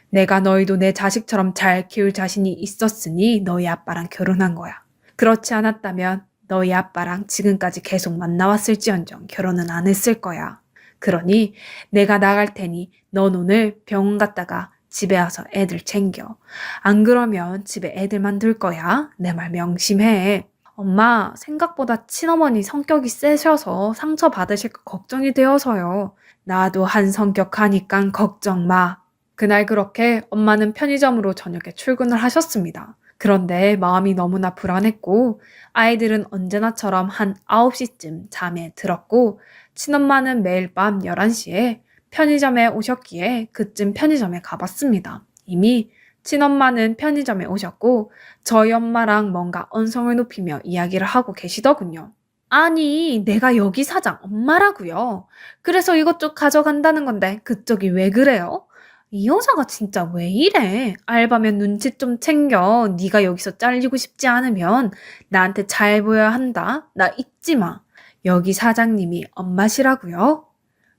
내가 너희도 내 자식처럼 잘 키울 자신이 있었으니 너희 아빠랑 결혼한 거야. 그렇지 않았다면 너희 아빠랑 지금까지 계속 만나왔을지언정 결혼은 안 했을 거야. 그러니 내가 나갈 테니 넌 오늘 병원 갔다가 집에 와서 애들 챙겨. 안 그러면 집에 애들만 둘 거야. 내 말 명심해. 엄마, 생각보다 친어머니 성격이 세셔서 상처 받으실까 걱정이 되어서요. 나도 한 성격 하니깐 걱정 마. 그날 그렇게 엄마는 편의점으로 저녁에 출근을 하셨습니다. 그런데 마음이 너무나 불안했고 아이들은 언제나처럼 한 9시쯤 잠에 들었고 친엄마는 매일 밤 11시에 편의점에 오셨기에 그쯤 편의점에 가봤습니다. 이미 친엄마는 편의점에 오셨고 저희 엄마랑 뭔가 언성을 높이며 이야기를 하고 계시더군요. 아니, 내가 여기 사장 엄마라고요. 그래서 이것저것 가져간다는 건데 그쪽이 왜 그래요? 이 여자가 진짜 왜 이래? 알바면 눈치 좀 챙겨. 네가 여기서 잘리고 싶지 않으면 나한테 잘 보여야 한다. 나 잊지 마. 여기 사장님이 엄마시라고요?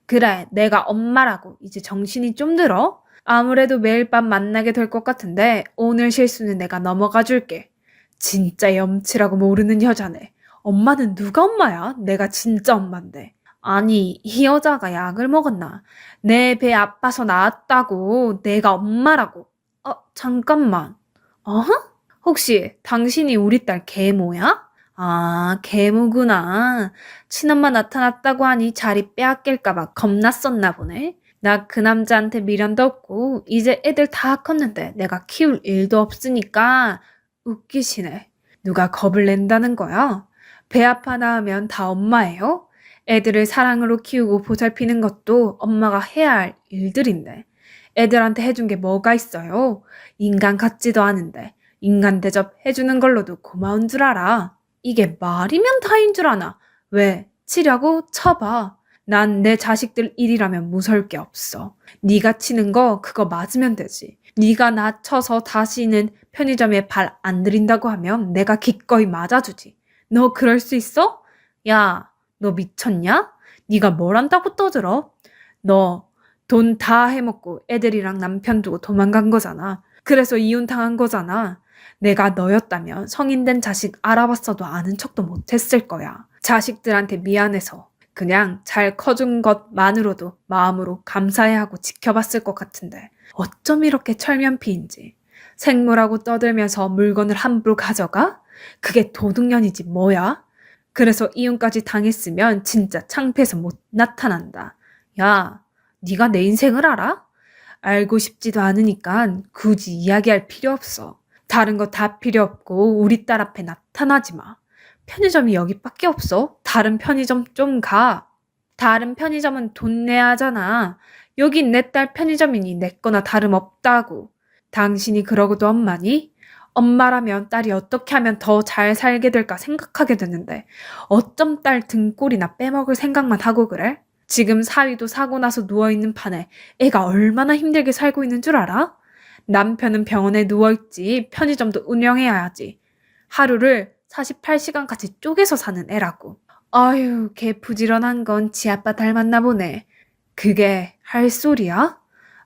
그래, 내가 엄마라고. 이제 정신이 좀 들어? 아무래도 매일 밤 만나게 될 것 같은데 오늘 실수는 내가 넘어가 줄게. 진짜 염치라고 모르는 여자네. 엄마는 누가 엄마야? 내가 진짜 엄마인데. 아니, 이 여자가 약을 먹었나? 내 배 아파서 나왔다고. 내가 엄마라고. 잠깐만. 어허? 혹시 당신이 우리 딸 계모야? 아, 계모구나. 친엄마 나타났다고 하니 자리 빼앗길까봐 겁났었나 보네. 나 그 남자한테 미련도 없고 이제 애들 다 컸는데 내가 키울 일도 없으니까 웃기시네. 누가 겁을 낸다는 거야? 배 아파 나으면 다 엄마예요? 애들을 사랑으로 키우고 보살피는 것도 엄마가 해야 할 일들인데 애들한테 해준 게 뭐가 있어요? 인간 같지도 않은데 인간 대접 해주는 걸로도 고마운 줄 알아. 이게 말이면 다인 줄 아나. 왜? 치려고? 쳐봐. 난 내 자식들 일이라면 무서울 게 없어. 네가 치는 거 그거 맞으면 되지. 네가 나 쳐서 다시는 편의점에 발 안 들인다고 하면 내가 기꺼이 맞아주지. 너 그럴 수 있어? 야, 너 미쳤냐? 네가 뭘 안다고 떠들어? 너 돈 다 해먹고 애들이랑 남편 두고 도망간 거잖아. 그래서 이혼 당한 거잖아. 내가 너였다면 성인 된 자식 알아봤어도 아는 척도 못했을 거야. 자식들한테 미안해서 그냥 잘 커준 것만으로도 마음으로 감사해하고 지켜봤을 것 같은데 어쩜 이렇게 철면피인지. 생물하고 떠들면서 물건을 함부로 가져가? 그게 도둑년이지 뭐야? 그래서 이혼까지 당했으면 진짜 창피해서 못 나타난다. 야, 네가 내 인생을 알아? 알고 싶지도 않으니까 굳이 이야기할 필요 없어. 다른 거 다 필요 없고 우리 딸 앞에 나타나지 마. 편의점이 여기밖에 없어. 다른 편의점 좀 가. 다른 편의점은 돈 내야 하잖아. 여긴 내 딸 편의점이니 내 거나 다름없다고. 당신이 그러고도 엄마니? 엄마라면 딸이 어떻게 하면 더 잘 살게 될까 생각하게 되는데 어쩜 딸 등골이나 빼먹을 생각만 하고 그래? 지금 사위도 사고 나서 누워있는 판에 애가 얼마나 힘들게 살고 있는 줄 알아? 남편은 병원에 누워있지 편의점도 운영해야지. 하루를 48시간까지 쪼개서 사는 애라고. 아유, 걔 부지런한 건 지 아빠 닮았나 보네. 그게 할 소리야?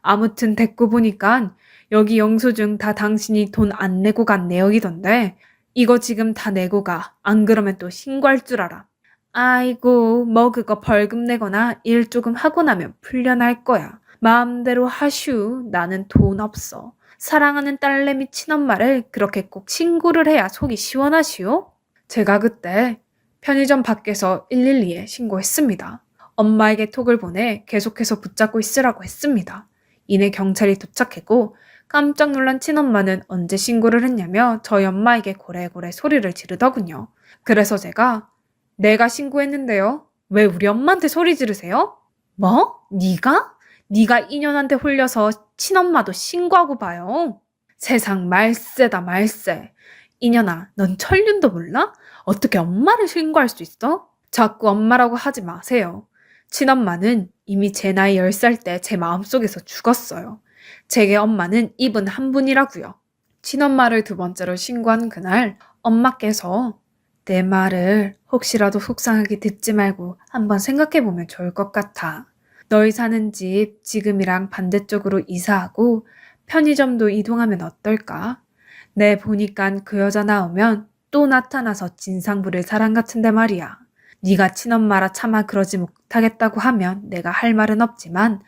아무튼 됐고 보니까 여기 영수증 다 당신이 돈 안 내고 간 내역이던데 이거 지금 다 내고 가. 안 그러면 또 신고할 줄 알아. 아이고, 뭐 그거 벌금 내거나 일 조금 하고 나면 풀려날 거야. 마음대로 하슈. 나는 돈 없어. 사랑하는 딸내미 친엄마를 그렇게 꼭 신고를 해야 속이 시원하시오? 제가 그때 편의점 밖에서 112에 신고했습니다. 엄마에게 톡을 보내 계속해서 붙잡고 있으라고 했습니다. 이내 경찰이 도착했고 깜짝 놀란 친엄마는 언제 신고를 했냐며 저희 엄마에게 고래고래 소리를 지르더군요. 그래서 제가 내가 신고했는데요. 왜 우리 엄마한테 소리 지르세요? 뭐? 네가? 네가 인연한테 홀려서 친엄마도 신고하고 봐요. 세상 말세다 말세. 인연아, 넌 천륜도 몰라? 어떻게 엄마를 신고할 수 있어? 자꾸 엄마라고 하지 마세요. 친엄마는 이미 제 나이 10살 때 제 마음속에서 죽었어요. 제게 엄마는 입은 한 분이라고요. 친엄마를 두 번째로 신고한 그날 엄마께서 내 말을 혹시라도 속상하게 듣지 말고 한번 생각해보면 좋을 것 같아. 너희 사는 집 지금이랑 반대쪽으로 이사하고 편의점도 이동하면 어떨까? 내 보니깐 그 여자 나오면 또 나타나서 진상 부릴 사람 같은데 말이야. 네가 친엄마라 차마 그러지 못하겠다고 하면 내가 할 말은 없지만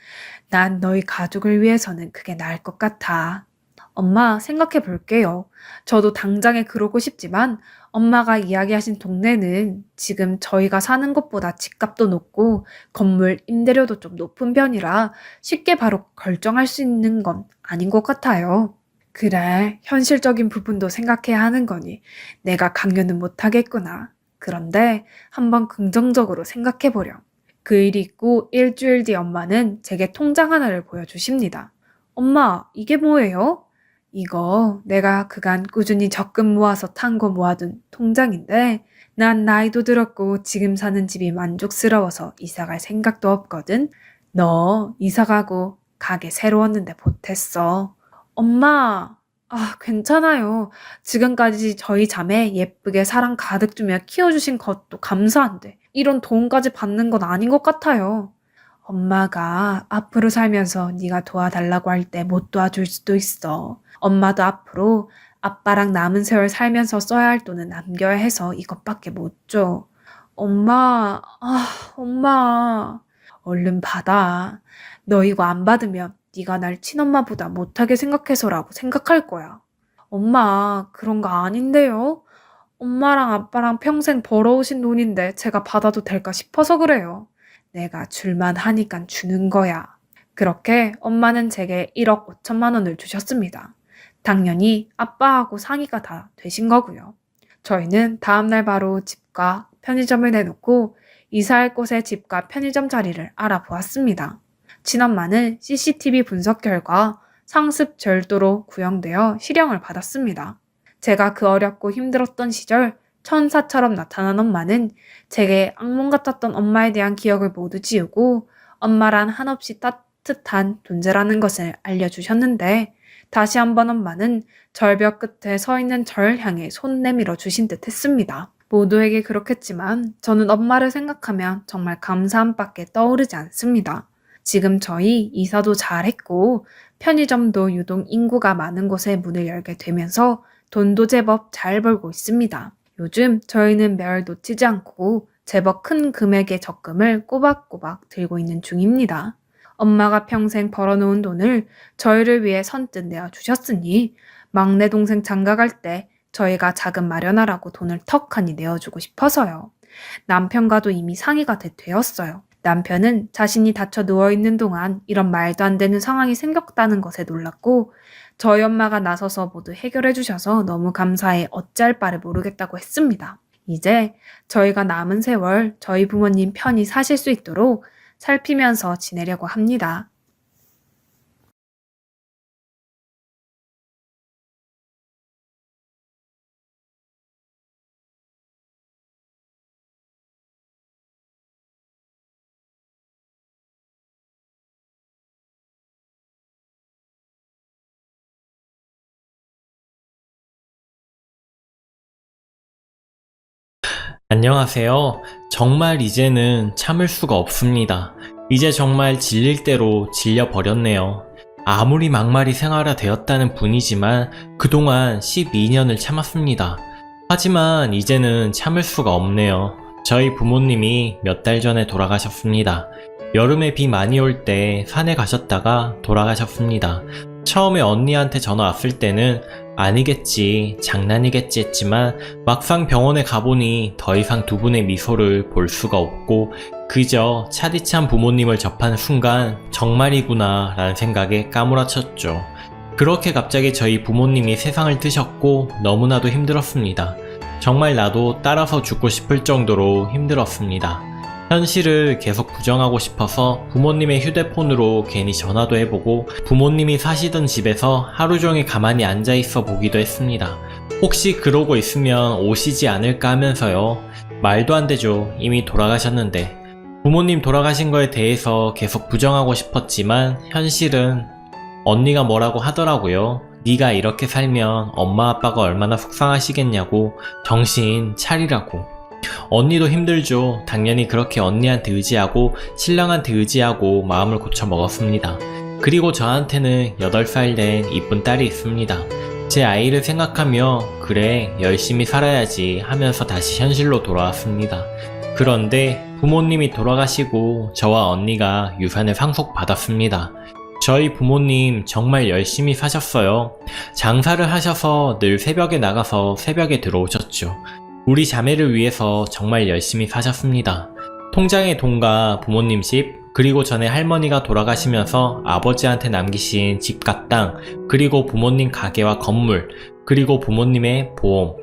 난 너희 가족을 위해서는 그게 나을 것 같아. 엄마 생각해 볼게요. 저도 당장에 그러고 싶지만 엄마가 이야기하신 동네는 지금 저희가 사는 곳보다 집값도 높고 건물 임대료도 좀 높은 편이라 쉽게 바로 결정할 수 있는 건 아닌 것 같아요. 그래, 현실적인 부분도 생각해야 하는 거니 내가 강요는 못하겠구나. 그런데 한번 긍정적으로 생각해 보렴. 그 일이 있고 일주일 뒤 엄마는 제게 통장 하나를 보여주십니다. 엄마, 이게 뭐예요? 이거 내가 그간 꾸준히 적금 모아서 탄 거 모아둔 통장인데 난 나이도 들었고 지금 사는 집이 만족스러워서 이사 갈 생각도 없거든. 너 이사 가고 가게 새로웠는데 보탰어. 엄마, 괜찮아요. 지금까지 저희 자매 예쁘게 사랑 가득 주며 키워주신 것도 감사한데 이런 도움까지 받는 건 아닌 것 같아요. 엄마가 앞으로 살면서 네가 도와달라고 할 때 못 도와줄 수도 있어. 엄마도 앞으로 아빠랑 남은 세월 살면서 써야 할 돈은 남겨야 해서 이것밖에 못 줘. 엄마, 엄마. 얼른 받아. 너 이거 안 받으면 네가 날 친엄마보다 못하게 생각해서라고 생각할 거야. 엄마, 그런 거 아닌데요? 엄마랑 아빠랑 평생 벌어오신 돈인데 제가 받아도 될까 싶어서 그래요. 내가 줄만 하니까 주는 거야. 그렇게 엄마는 제게 1억 5천만 원을 주셨습니다. 당연히 아빠하고 상의가 다 되신 거고요. 저희는 다음날 바로 집과 편의점을 내놓고 이사할 곳의 집과 편의점 자리를 알아보았습니다. 친엄마는 CCTV 분석 결과 상습 절도로 구형되어 실형을 받았습니다. 제가 그 어렵고 힘들었던 시절 천사처럼 나타난 엄마는 제게 악몽 같았던 엄마에 대한 기억을 모두 지우고 엄마란 한없이 따뜻한 존재라는 것을 알려주셨는데 다시 한번 엄마는 절벽 끝에 서 있는 절 향해 손 내밀어 주신 듯 했습니다. 모두에게 그렇겠지만 저는 엄마를 생각하면 정말 감사함밖에 떠오르지 않습니다. 지금 저희 이사도 잘했고 편의점도 유독 인구가 많은 곳에 문을 열게 되면서 돈도 제법 잘 벌고 있습니다. 요즘 저희는 매월 놓치지 않고 제법 큰 금액의 적금을 꼬박꼬박 들고 있는 중입니다. 엄마가 평생 벌어놓은 돈을 저희를 위해 선뜻 내어주셨으니 막내 동생 장가갈 때 저희가 자금 마련하라고 돈을 턱하니 내어주고 싶어서요. 남편과도 이미 상의가 되었어요. 남편은 자신이 다쳐 누워있는 동안 이런 말도 안 되는 상황이 생겼다는 것에 놀랐고 저희 엄마가 나서서 모두 해결해 주셔서 너무 감사해 어찌할 바를 모르겠다고 했습니다. 이제 저희가 남은 세월 저희 부모님 편히 사실 수 있도록 살피면서 지내려고 합니다. 안녕하세요. 정말 이제는 참을 수가 없습니다. 이제 정말 질릴 대로 질려버렸네요. 아무리 막말이 생활화되었다는 분이지만 그동안 12년을 참았습니다. 하지만 이제는 참을 수가 없네요. 저희 부모님이 몇 달 전에 돌아가셨습니다. 여름에 비 많이 올 때 산에 가셨다가 돌아가셨습니다. 처음에 언니한테 전화 왔을 때는 아니겠지, 장난이겠지 했지만 막상 병원에 가보니 더 이상 두 분의 미소를 볼 수가 없고 그저 차디찬 부모님을 접한 순간 정말이구나 라는 생각에 까무라쳤죠. 그렇게 갑자기 저희 부모님이 세상을 뜨셨고 너무나도 힘들었습니다. 정말 나도 따라서 죽고 싶을 정도로 힘들었습니다. 현실을 계속 부정하고 싶어서 부모님의 휴대폰으로 괜히 전화도 해보고 부모님이 사시던 집에서 하루 종일 가만히 앉아있어 보기도 했습니다. 혹시 그러고 있으면 오시지 않을까 하면서요. 말도 안 되죠. 이미 돌아가셨는데. 부모님 돌아가신 거에 대해서 계속 부정하고 싶었지만 현실은 언니가 뭐라고 하더라고요. 네가 이렇게 살면 엄마 아빠가 얼마나 속상하시겠냐고 정신 차리라고. 언니도 힘들죠. 당연히 그렇게 언니한테 의지하고 신랑한테 의지하고 마음을 고쳐 먹었습니다. 그리고 저한테는 8살 된 이쁜 딸이 있습니다. 제 아이를 생각하며 그래 열심히 살아야지 하면서 다시 현실로 돌아왔습니다. 그런데 부모님이 돌아가시고 저와 언니가 유산을 상속받았습니다. 저희 부모님 정말 열심히 사셨어요. 장사를 하셔서 늘 새벽에 나가서 새벽에 들어오셨죠. 우리 자매를 위해서 정말 열심히 사셨습니다. 통장의 돈과 부모님 집, 그리고 전에 할머니가 돌아가시면서 아버지한테 남기신 집과 땅, 그리고 부모님 가게와 건물, 그리고 부모님의 보험.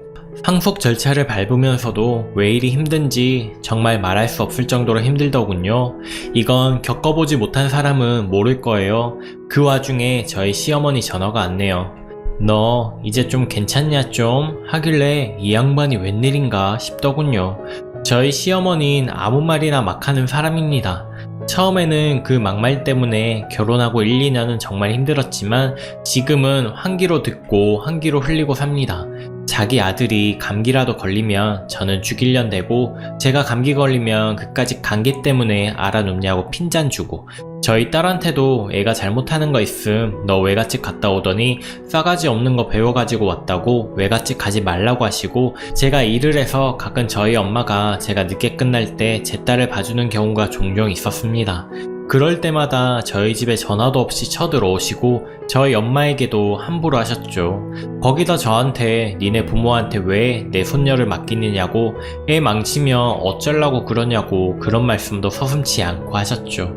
상속 절차를 밟으면서도 왜 이리 힘든지 정말 말할 수 없을 정도로 힘들더군요. 이건 겪어보지 못한 사람은 모를 거예요. 그 와중에 저희 시어머니 전화가 왔네요. 너 이제 좀 괜찮냐 좀? 하길래 이 양반이 웬일인가 싶더군요. 저희 시어머니는 아무 말이나 막 하는 사람입니다. 처음에는 그 막말 때문에 결혼하고 1, 2년은 정말 힘들었지만 지금은 환기로 듣고 환기로 흘리고 삽니다. 자기 아들이 감기라도 걸리면 저는 죽일년 되고 제가 감기 걸리면 그까짓 감기 때문에 알아눕냐고 핀잔 주고 저희 딸한테도 애가 잘못하는 거 있음 너 외갓집 갔다 오더니 싸가지 없는 거 배워가지고 왔다고 외갓집 가지 말라고 하시고 제가 일을 해서 가끔 저희 엄마가 제가 늦게 끝날 때 제 딸을 봐주는 경우가 종종 있었습니다. 그럴 때마다 저희 집에 전화도 없이 쳐들어오시고 저희 엄마에게도 함부로 하셨죠. 거기다 저한테 니네 부모한테 왜 내 손녀를 맡기느냐고 애 망치면 어쩌려고 그러냐고 그런 말씀도 서슴지 않고 하셨죠.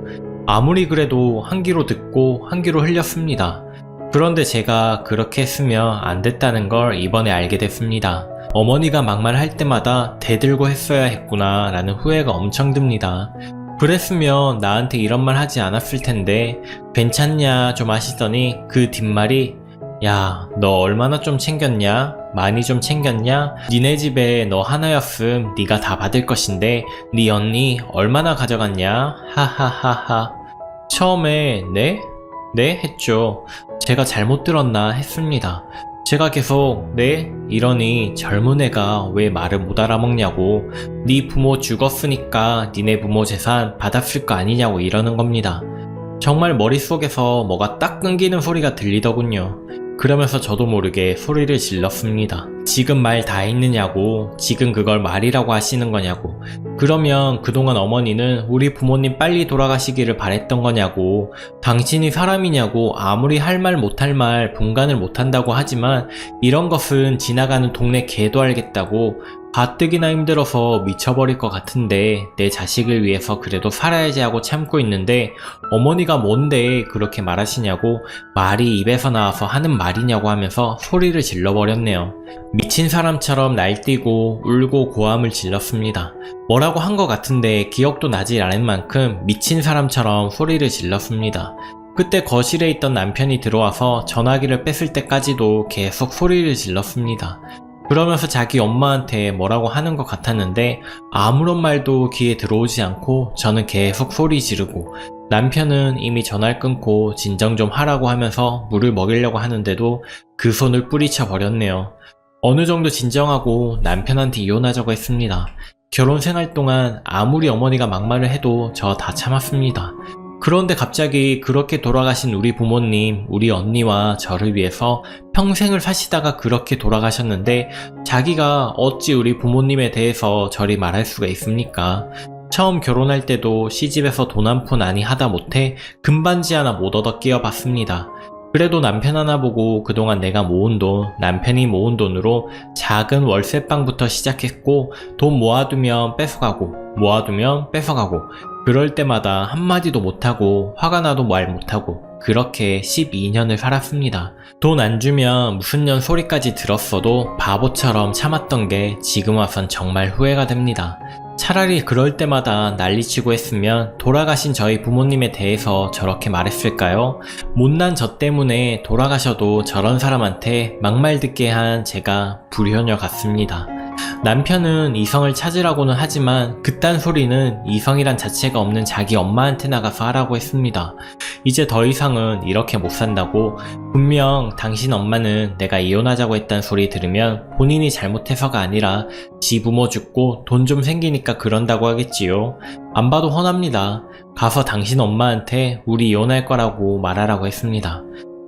아무리 그래도 한귀로 듣고 한귀로 흘렸습니다. 그런데 제가 그렇게 했으면 안 됐다는 걸 이번에 알게 됐습니다. 어머니가 막말할 때마다 대들고 했어야 했구나 라는 후회가 엄청 듭니다. 그랬으면 나한테 이런 말 하지 않았을 텐데 괜찮냐 좀 하시더니 그 뒷말이 야, 너 얼마나 좀 챙겼냐? 많이 좀 챙겼냐? 니네 집에 너 하나였음 니가 다 받을 것인데 니 언니 얼마나 가져갔냐? 하하하하. 처음에 네? 네? 했죠. 제가 잘못 들었나 했습니다. 제가 계속 네? 이러니 젊은 애가 왜 말을 못 알아먹냐고 네 부모 죽었으니까 니네 부모 재산 받았을 거 아니냐고 이러는 겁니다. 정말 머릿속에서 뭐가 딱 끊기는 소리가 들리더군요. 그러면서 저도 모르게 소리를 질렀습니다. 지금 말 다 했느냐고, 지금 그걸 말이라고 하시는 거냐고, 그러면 그동안 어머니는 우리 부모님 빨리 돌아가시기를 바랬던 거냐고, 당신이 사람이냐고 아무리 할 말 못할 말 분간을 못한다고 하지만 이런 것은 지나가는 동네 개도 알겠다고, 가뜩이나 힘들어서 미쳐버릴 것 같은데 내 자식을 위해서 그래도 살아야지 하고 참고 있는데 어머니가 뭔데 그렇게 말하시냐고 말이 입에서 나와서 하는 말이냐고 하면서 소리를 질러버렸네요. 미친 사람처럼 날뛰고 울고 고함을 질렀습니다. 뭐라고 한 것 같은데 기억도 나질 않을 만큼 미친 사람처럼 소리를 질렀습니다. 그때 거실에 있던 남편이 들어와서 전화기를 뺐을 때까지도 계속 소리를 질렀습니다. 그러면서 자기 엄마한테 뭐라고 하는 것 같았는데 아무런 말도 귀에 들어오지 않고 저는 계속 소리 지르고 남편은 이미 전화를 끊고 진정 좀 하라고 하면서 물을 먹이려고 하는데도 그 손을 뿌리쳐 버렸네요. 어느 정도 진정하고 남편한테 이혼하자고 했습니다. 결혼 생활 동안 아무리 어머니가 막말을 해도 저 다 참았습니다. 그런데 갑자기 그렇게 돌아가신 우리 부모님, 우리 언니와 저를 위해서 평생을 사시다가 그렇게 돌아가셨는데 자기가 어찌 우리 부모님에 대해서 저리 말할 수가 있습니까? 처음 결혼할 때도 시집에서 돈 한 푼 아니 하다 못해 금반지 하나 못 얻어 끼워봤습니다. 그래도 남편 하나 보고 그동안 내가 모은 돈, 남편이 모은 돈으로 작은 월세방부터 시작했고 돈 모아두면 뺏어가고 모아두면 뺏어가고 그럴 때마다 한마디도 못하고 화가 나도 말 못하고 그렇게 12년을 살았습니다. 돈 안 주면 무슨 년 소리까지 들었어도 바보처럼 참았던 게 지금 와선 정말 후회가 됩니다. 차라리 그럴 때마다 난리치고 했으면 돌아가신 저희 부모님에 대해서 저렇게 말했을까요? 못난 저 때문에 돌아가셔도 저런 사람한테 막말 듣게 한 제가 불효녀 같습니다. 남편은 이성을 찾으라고는 하지만 그딴 소리는 이성이란 자체가 없는 자기 엄마한테 나가서 하라고 했습니다. 이제 더 이상은 이렇게 못 산다고 분명 당신 엄마는 내가 이혼하자고 했단 소리 들으면 본인이 잘못해서가 아니라 지 부모 죽고 돈 좀 생기니까 그런다고 하겠지요. 안 봐도 훤합니다. 가서 당신 엄마한테 우리 이혼할 거라고 말하라고 했습니다.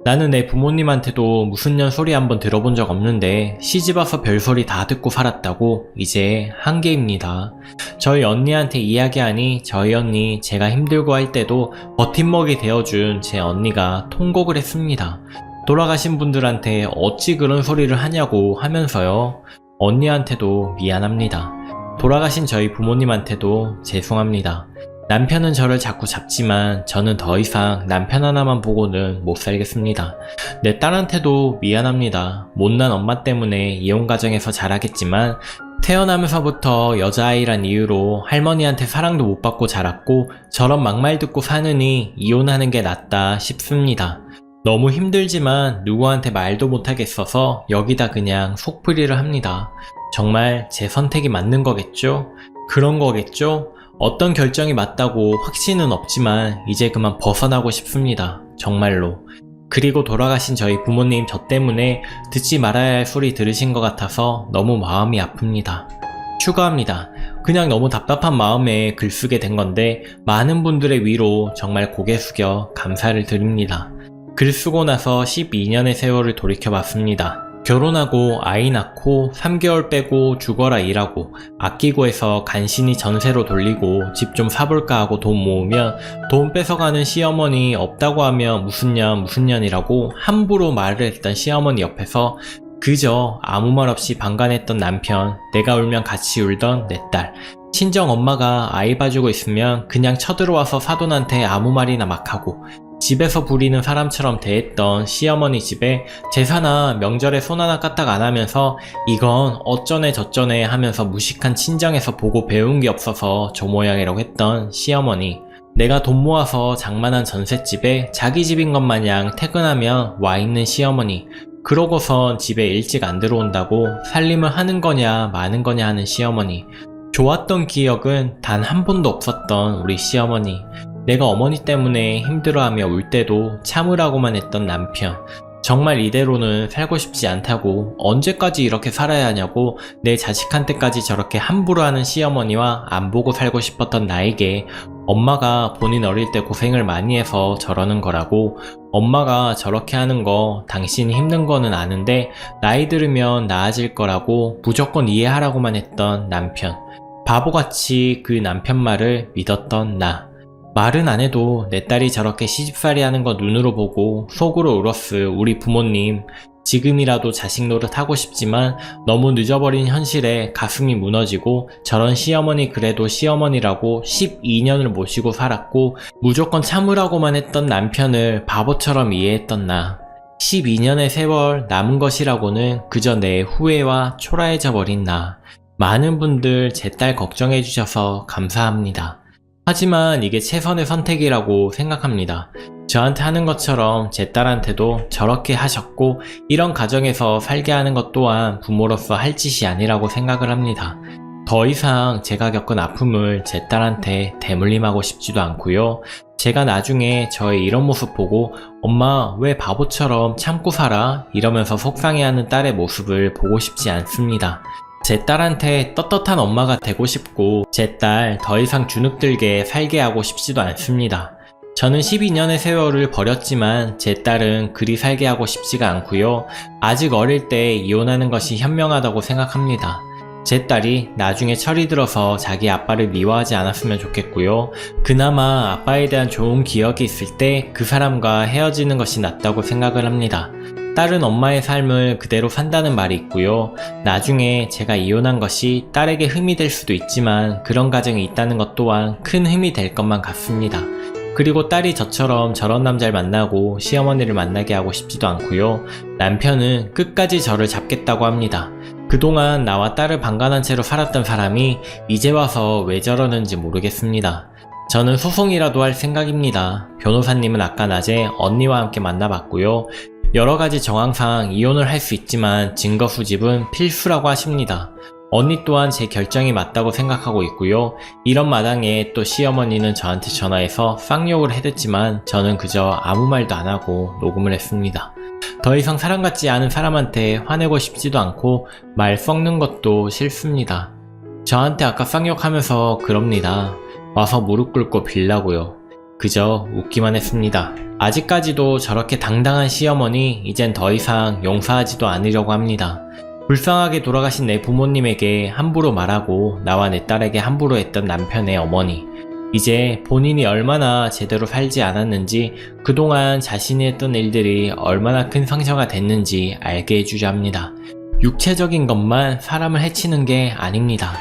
나는 내 부모님한테도 무슨 년 소리 한번 들어본 적 없는데 시집와서 별소리 다 듣고 살았다고 이제 한계입니다. 저희 언니한테 이야기하니 저희 언니 제가 힘들고 할 때도 버팀목이 되어준 제 언니가 통곡을 했습니다. 돌아가신 분들한테 어찌 그런 소리를 하냐고 하면서요. 언니한테도 미안합니다. 돌아가신 저희 부모님한테도 죄송합니다. 남편은 저를 자꾸 잡지만 저는 더 이상 남편 하나만 보고는 못 살겠습니다. 내 딸한테도 미안합니다. 못난 엄마 때문에 이혼 가정에서 자라겠지만 태어나면서부터 여자아이란 이유로 할머니한테 사랑도 못 받고 자랐고 저런 막말 듣고 사느니 이혼하는 게 낫다 싶습니다. 너무 힘들지만 누구한테 말도 못하겠어서 여기다 그냥 속풀이를 합니다. 정말 제 선택이 맞는 거겠죠? 그런 거겠죠? 어떤 결정이 맞다고 확신은 없지만 이제 그만 벗어나고 싶습니다. 정말로. 그리고 돌아가신 저희 부모님 저 때문에 듣지 말아야 할 소리 들으신 것 같아서 너무 마음이 아픕니다. 추가합니다. 그냥 너무 답답한 마음에 글 쓰게 된 건데 많은 분들의 위로 정말 고개 숙여 감사를 드립니다. 글 쓰고 나서 12년의 세월을 돌이켜봤습니다. 결혼하고 아이 낳고 3개월 빼고 죽어라 일하고 아끼고 해서 간신히 전세로 돌리고 집 좀 사볼까 하고 돈 모으면 돈 뺏어가는 시어머니 없다고 하면 무슨 년이라고 함부로 말을 했던 시어머니 옆에서 그저 아무 말 없이 방관했던 남편, 내가 울면 같이 울던 내 딸, 친정 엄마가 아이 봐주고 있으면 그냥 쳐들어와서 사돈한테 아무 말이나 막 하고 집에서 부리는 사람처럼 대했던 시어머니 집에 제사나 명절에 손 하나 까딱 안 하면서 이건 어쩌네 저쩌네 하면서 무식한 친정에서 보고 배운 게 없어서 저 모양이라고 했던 시어머니, 내가 돈 모아서 장만한 전셋집에 자기 집인 것 마냥 퇴근하면 와 있는 시어머니, 그러고선 집에 일찍 안 들어온다고 살림을 하는 거냐 마는 거냐 하는 시어머니, 좋았던 기억은 단 한 번도 없었던 우리 시어머니, 내가 어머니 때문에 힘들어하며 울 때도 참으라고만 했던 남편, 정말 이대로는 살고 싶지 않다고 언제까지 이렇게 살아야 하냐고 내 자식한테까지 저렇게 함부로 하는 시어머니와 안 보고 살고 싶었던 나에게 엄마가 본인 어릴 때 고생을 많이 해서 저러는 거라고, 엄마가 저렇게 하는 거 당신이 힘든 거는 아는데 나이 들으면 나아질 거라고 무조건 이해하라고만 했던 남편, 바보같이 그 남편 말을 믿었던 나. 말은 안 해도 내 딸이 저렇게 시집살이 하는 거 눈으로 보고 속으로 울었을 우리 부모님, 지금이라도 자식 노릇 하고 싶지만 너무 늦어버린 현실에 가슴이 무너지고 저런 시어머니 그래도 시어머니라고 12년을 모시고 살았고 무조건 참으라고만 했던 남편을 바보처럼 이해했던 나. 12년의 세월 남은 것이라고는 그저 내 후회와 초라해져 버린 나. 많은 분들 제 딸 걱정해 주셔서 감사합니다. 하지만 이게 최선의 선택이라고 생각합니다. 저한테 하는 것처럼 제 딸한테도 저렇게 하셨고 이런 가정에서 살게 하는 것 또한 부모로서 할 짓이 아니라고 생각을 합니다. 더 이상 제가 겪은 아픔을 제 딸한테 대물림하고 싶지도 않고요. 제가 나중에 저의 이런 모습 보고 엄마 왜 바보처럼 참고 살아? 이러면서 속상해하는 딸의 모습을 보고 싶지 않습니다. 제 딸한테 떳떳한 엄마가 되고 싶고 제 딸 더 이상 주눅들게 살게 하고 싶지도 않습니다. 저는 12년의 세월을 버렸지만 제 딸은 그리 살게 하고 싶지가 않고요. 아직 어릴 때 이혼하는 것이 현명하다고 생각합니다. 제 딸이 나중에 철이 들어서 자기 아빠를 미워하지 않았으면 좋겠고요. 그나마 아빠에 대한 좋은 기억이 있을 때 그 사람과 헤어지는 것이 낫다고 생각을 합니다. 딸은 엄마의 삶을 그대로 산다는 말이 있고요. 나중에 제가 이혼한 것이 딸에게 흠이 될 수도 있지만 그런 가정이 있다는 것 또한 큰 흠이 될 것만 같습니다. 그리고 딸이 저처럼 저런 남자를 만나고 시어머니를 만나게 하고 싶지도 않고요. 남편은 끝까지 저를 잡겠다고 합니다. 그동안 나와 딸을 방관한 채로 살았던 사람이 이제 와서 왜 저러는지 모르겠습니다. 저는 소송이라도 할 생각입니다. 변호사님은 아까 낮에 언니와 함께 만나봤고요. 여러가지 정황상 이혼을 할 수 있지만 증거 수집은 필수라고 하십니다. 언니 또한 제 결정이 맞다고 생각하고 있고요. 이런 마당에 또 시어머니는 저한테 전화해서 쌍욕을 해댔지만 저는 그저 아무 말도 안 하고 녹음을 했습니다. 더 이상 사람 같지 않은 사람한테 화내고 싶지도 않고 말 썩는 것도 싫습니다. 저한테 아까 쌍욕하면서 그럽니다. 와서 무릎 꿇고 빌라고요. 그저 웃기만 했습니다. 아직까지도 저렇게 당당한 시어머니 이젠 더 이상 용서하지도 않으려고 합니다. 불쌍하게 돌아가신 내 부모님에게 함부로 말하고 나와 내 딸에게 함부로 했던 남편의 어머니. 이제 본인이 얼마나 제대로 살지 않았는지 그동안 자신이 했던 일들이 얼마나 큰 상처가 됐는지 알게 해주려 합니다. 육체적인 것만 사람을 해치는 게 아닙니다.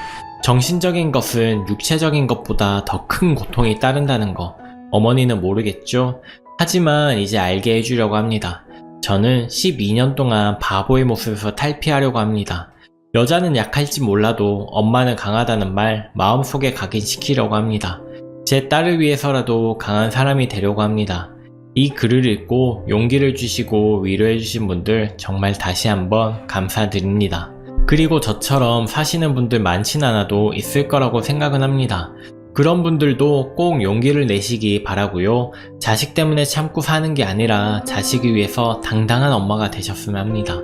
정신적인 것은 육체적인 것보다 더 큰 고통이 따른다는 거 어머니는 모르겠죠? 하지만 이제 알게 해주려고 합니다. 저는 12년 동안 바보의 모습에서 탈피하려고 합니다. 여자는 약할지 몰라도 엄마는 강하다는 말 마음속에 각인시키려고 합니다. 제 딸을 위해서라도 강한 사람이 되려고 합니다. 이 글을 읽고 용기를 주시고 위로해주신 분들 정말 다시 한번 감사드립니다. 그리고 저처럼 사시는 분들 많진 않아도 있을 거라고 생각은 합니다. 그런 분들도 꼭 용기를 내시기 바라고요. 자식 때문에 참고 사는 게 아니라 자식을 위해서 당당한 엄마가 되셨으면 합니다.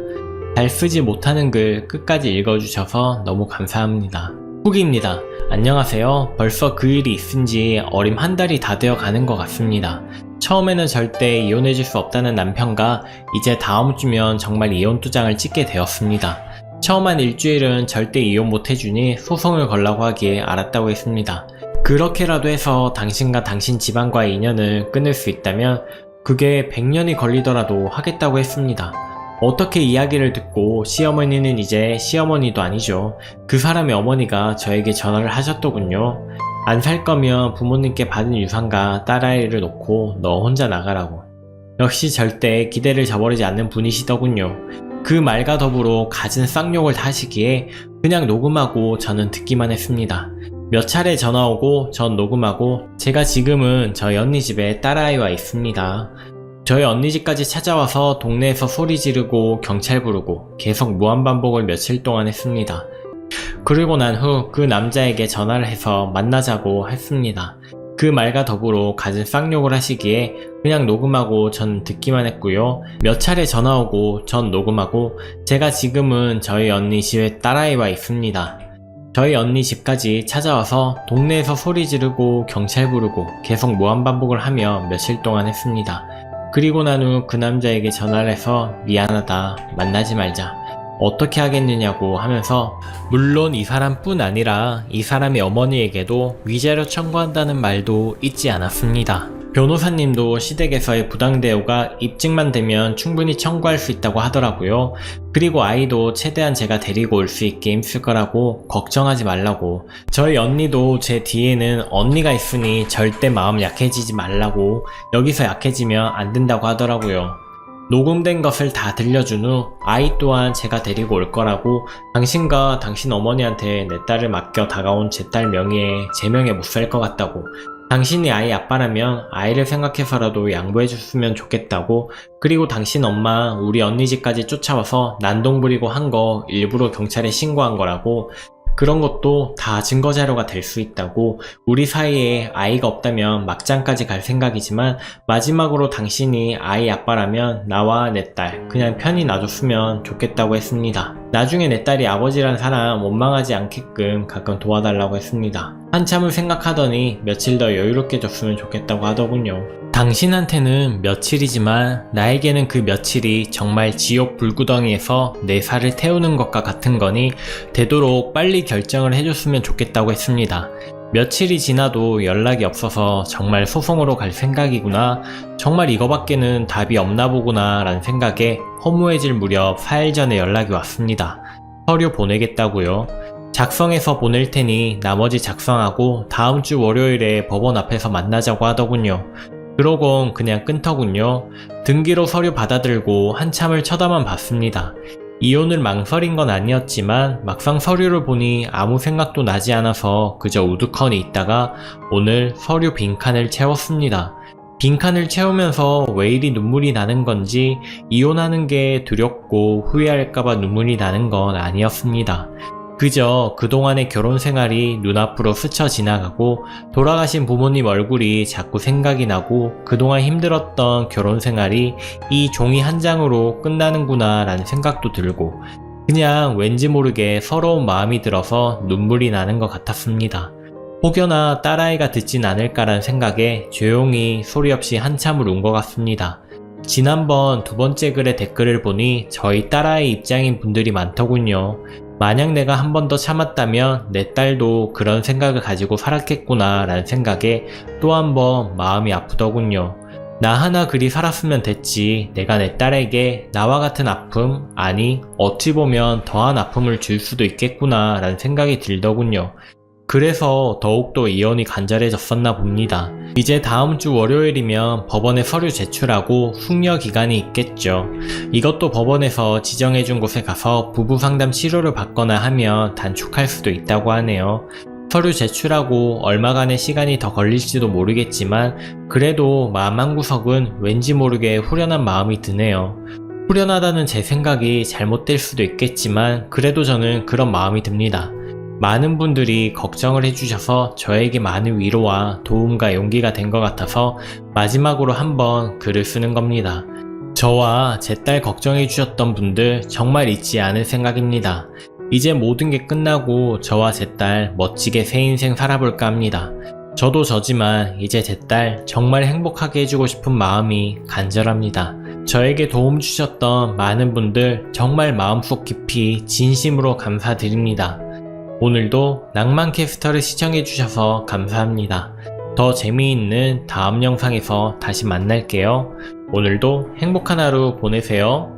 잘 쓰지 못하는 글 끝까지 읽어주셔서 너무 감사합니다. 후기입니다. 안녕하세요. 벌써 그 일이 있은 지 어림 한 달이 다 되어 가는 것 같습니다. 처음에는 절대 이혼해줄 수 없다는 남편과 이제 다음 주면 정말 이혼 도장을 찍게 되었습니다. 처음 한 일주일은 절대 이혼 못해주니 소송을 걸라고 하기에 알았다고 했습니다. 그렇게라도 해서 당신과 당신 집안과의 인연을 끊을 수 있다면 그게 100년이 걸리더라도 하겠다고 했습니다. 어떻게 이야기를 듣고 시어머니는 이제 시어머니도 아니죠. 그 사람의 어머니가 저에게 전화를 하셨더군요. 안 살 거면 부모님께 받은 유산과 딸아이를 놓고 너 혼자 나가라고. 역시 절대 기대를 저버리지 않는 분이시더군요. 그 말과 더불어 갖은 쌍욕을 다 하시기에 그냥 녹음하고 저는 듣기만 했습니다. 몇 차례 전화 오고 전 녹음하고 제가 지금은 저희 언니 집에 딸아이와 있습니다. 저희 언니 집까지 찾아와서 동네에서 소리 지르고 경찰 부르고 계속 무한반복을 며칠 동안 했습니다. 그리고 난 후 그 남자에게 전화를 해서 만나자고 했습니다. 그 말과 더불어 갖은 쌍욕을 하시기에 그냥 녹음하고 전 듣기만 했고요. 몇 차례 전화 오고 전 녹음하고 제가 지금은 저희 언니 집에 딸아이와 있습니다. 저희 언니 집까지 찾아와서 동네에서 소리 지르고 경찰 부르고 계속 무한반복을 하며 며칠 동안 했습니다. 그리고 난 후 그 남자에게 전화를 해서 미안하다, 만나지 말자, 어떻게 하겠느냐고 하면서 물론 이 사람뿐 아니라 이 사람의 어머니에게도 위자료 청구한다는 말도 잊지 않았습니다. 변호사님도 시댁에서의 부당대우가 입증만 되면 충분히 청구할 수 있다고 하더라고요. 그리고 아이도 최대한 제가 데리고 올 수 있게 힘쓸 거라고 걱정하지 말라고. 저희 언니도 제 뒤에는 언니가 있으니 절대 마음 약해지지 말라고, 여기서 약해지면 안 된다고 하더라고요. 녹음된 것을 다 들려준 후 아이 또한 제가 데리고 올 거라고, 당신과 당신 어머니한테 내 딸을 맡겨 다가온 제 딸 명의에 제 명에 못 살 것 같다고, 당신이 아이 아빠라면 아이를 생각해서라도 양보해줬으면 좋겠다고, 그리고 당신 엄마 우리 언니 집까지 쫓아와서 난동 부리고 한 거 일부러 경찰에 신고한 거라고, 그런 것도 다 증거자료가 될 수 있다고, 우리 사이에 아이가 없다면 막장까지 갈 생각이지만 마지막으로 당신이 아이 아빠라면 나와 내 딸 그냥 편히 놔줬으면 좋겠다고 했습니다. 나중에 내 딸이 아버지란 사람 원망하지 않게끔 가끔 도와달라고 했습니다. 한참을 생각하더니 며칠 더 여유롭게 줬으면 좋겠다고 하더군요. 당신한테는 며칠이지만 나에게는 그 며칠이 정말 지옥 불구덩이에서 내 살을 태우는 것과 같은 거니 되도록 빨리 결정을 해줬으면 좋겠다고 했습니다. 며칠이 지나도 연락이 없어서 정말 소송으로 갈 생각이구나, 정말 이거밖에는 답이 없나 보구나 라는 생각에 허무해질 무렵 4일 전에 연락이 왔습니다. 서류 보내겠다고요. 작성해서 보낼 테니 나머지 작성하고 다음 주 월요일에 법원 앞에서 만나자고 하더군요. 그러곤 그냥 끊더군요. 등기로 서류 받아들고 한참을 쳐다만 봤습니다. 이혼을 망설인 건 아니었지만 막상 서류를 보니 아무 생각도 나지 않아서 그저 우두커니 있다가 오늘 서류 빈칸을 채웠습니다. 빈칸을 채우면서 왜 이리 눈물이 나는 건지, 이혼하는 게 두렵고 후회할까봐 눈물이 나는 건 아니었습니다. 그저 그동안의 결혼 생활이 눈앞으로 스쳐 지나가고 돌아가신 부모님 얼굴이 자꾸 생각이 나고 그동안 힘들었던 결혼 생활이 이 종이 한 장으로 끝나는구나 라는 생각도 들고 그냥 왠지 모르게 서러운 마음이 들어서 눈물이 나는 것 같았습니다. 혹여나 딸아이가 듣진 않을까라는 생각에 조용히 소리 없이 한참을 운 것 같습니다. 지난번 두 번째 글의 댓글을 보니 저희 딸아이 입장인 분들이 많더군요. 만약 내가 한 번 더 참았다면 내 딸도 그런 생각을 가지고 살았겠구나 라는 생각에 또 한 번 마음이 아프더군요. 나 하나 그리 살았으면 됐지, 내가 내 딸에게 나와 같은 아픔, 아니 어찌 보면 더한 아픔을 줄 수도 있겠구나 라는 생각이 들더군요. 그래서 더욱더 이혼이 간절해졌었나 봅니다. 이제 다음 주 월요일이면 법원에 서류 제출하고 숙려 기간이 있겠죠. 이것도 법원에서 지정해준 곳에 가서 부부 상담 치료를 받거나 하면 단축할 수도 있다고 하네요. 서류 제출하고 얼마간의 시간이 더 걸릴지도 모르겠지만 그래도 마음 한구석은 왠지 모르게 후련한 마음이 드네요. 후련하다는 제 생각이 잘못될 수도 있겠지만 그래도 저는 그런 마음이 듭니다. 많은 분들이 걱정을 해주셔서 저에게 많은 위로와 도움과 용기가 된 것 같아서 마지막으로 한번 글을 쓰는 겁니다. 저와 제 딸 걱정해주셨던 분들 정말 잊지 않을 생각입니다. 이제 모든 게 끝나고 저와 제 딸 멋지게 새 인생 살아볼까 합니다. 저도 저지만 이제 제 딸 정말 행복하게 해주고 싶은 마음이 간절합니다. 저에게 도움 주셨던 많은 분들 정말 마음속 깊이 진심으로 감사드립니다. 오늘도 낭만캐스터를 시청해주셔서 감사합니다. 더 재미있는 다음 영상에서 다시 만날게요. 오늘도 행복한 하루 보내세요.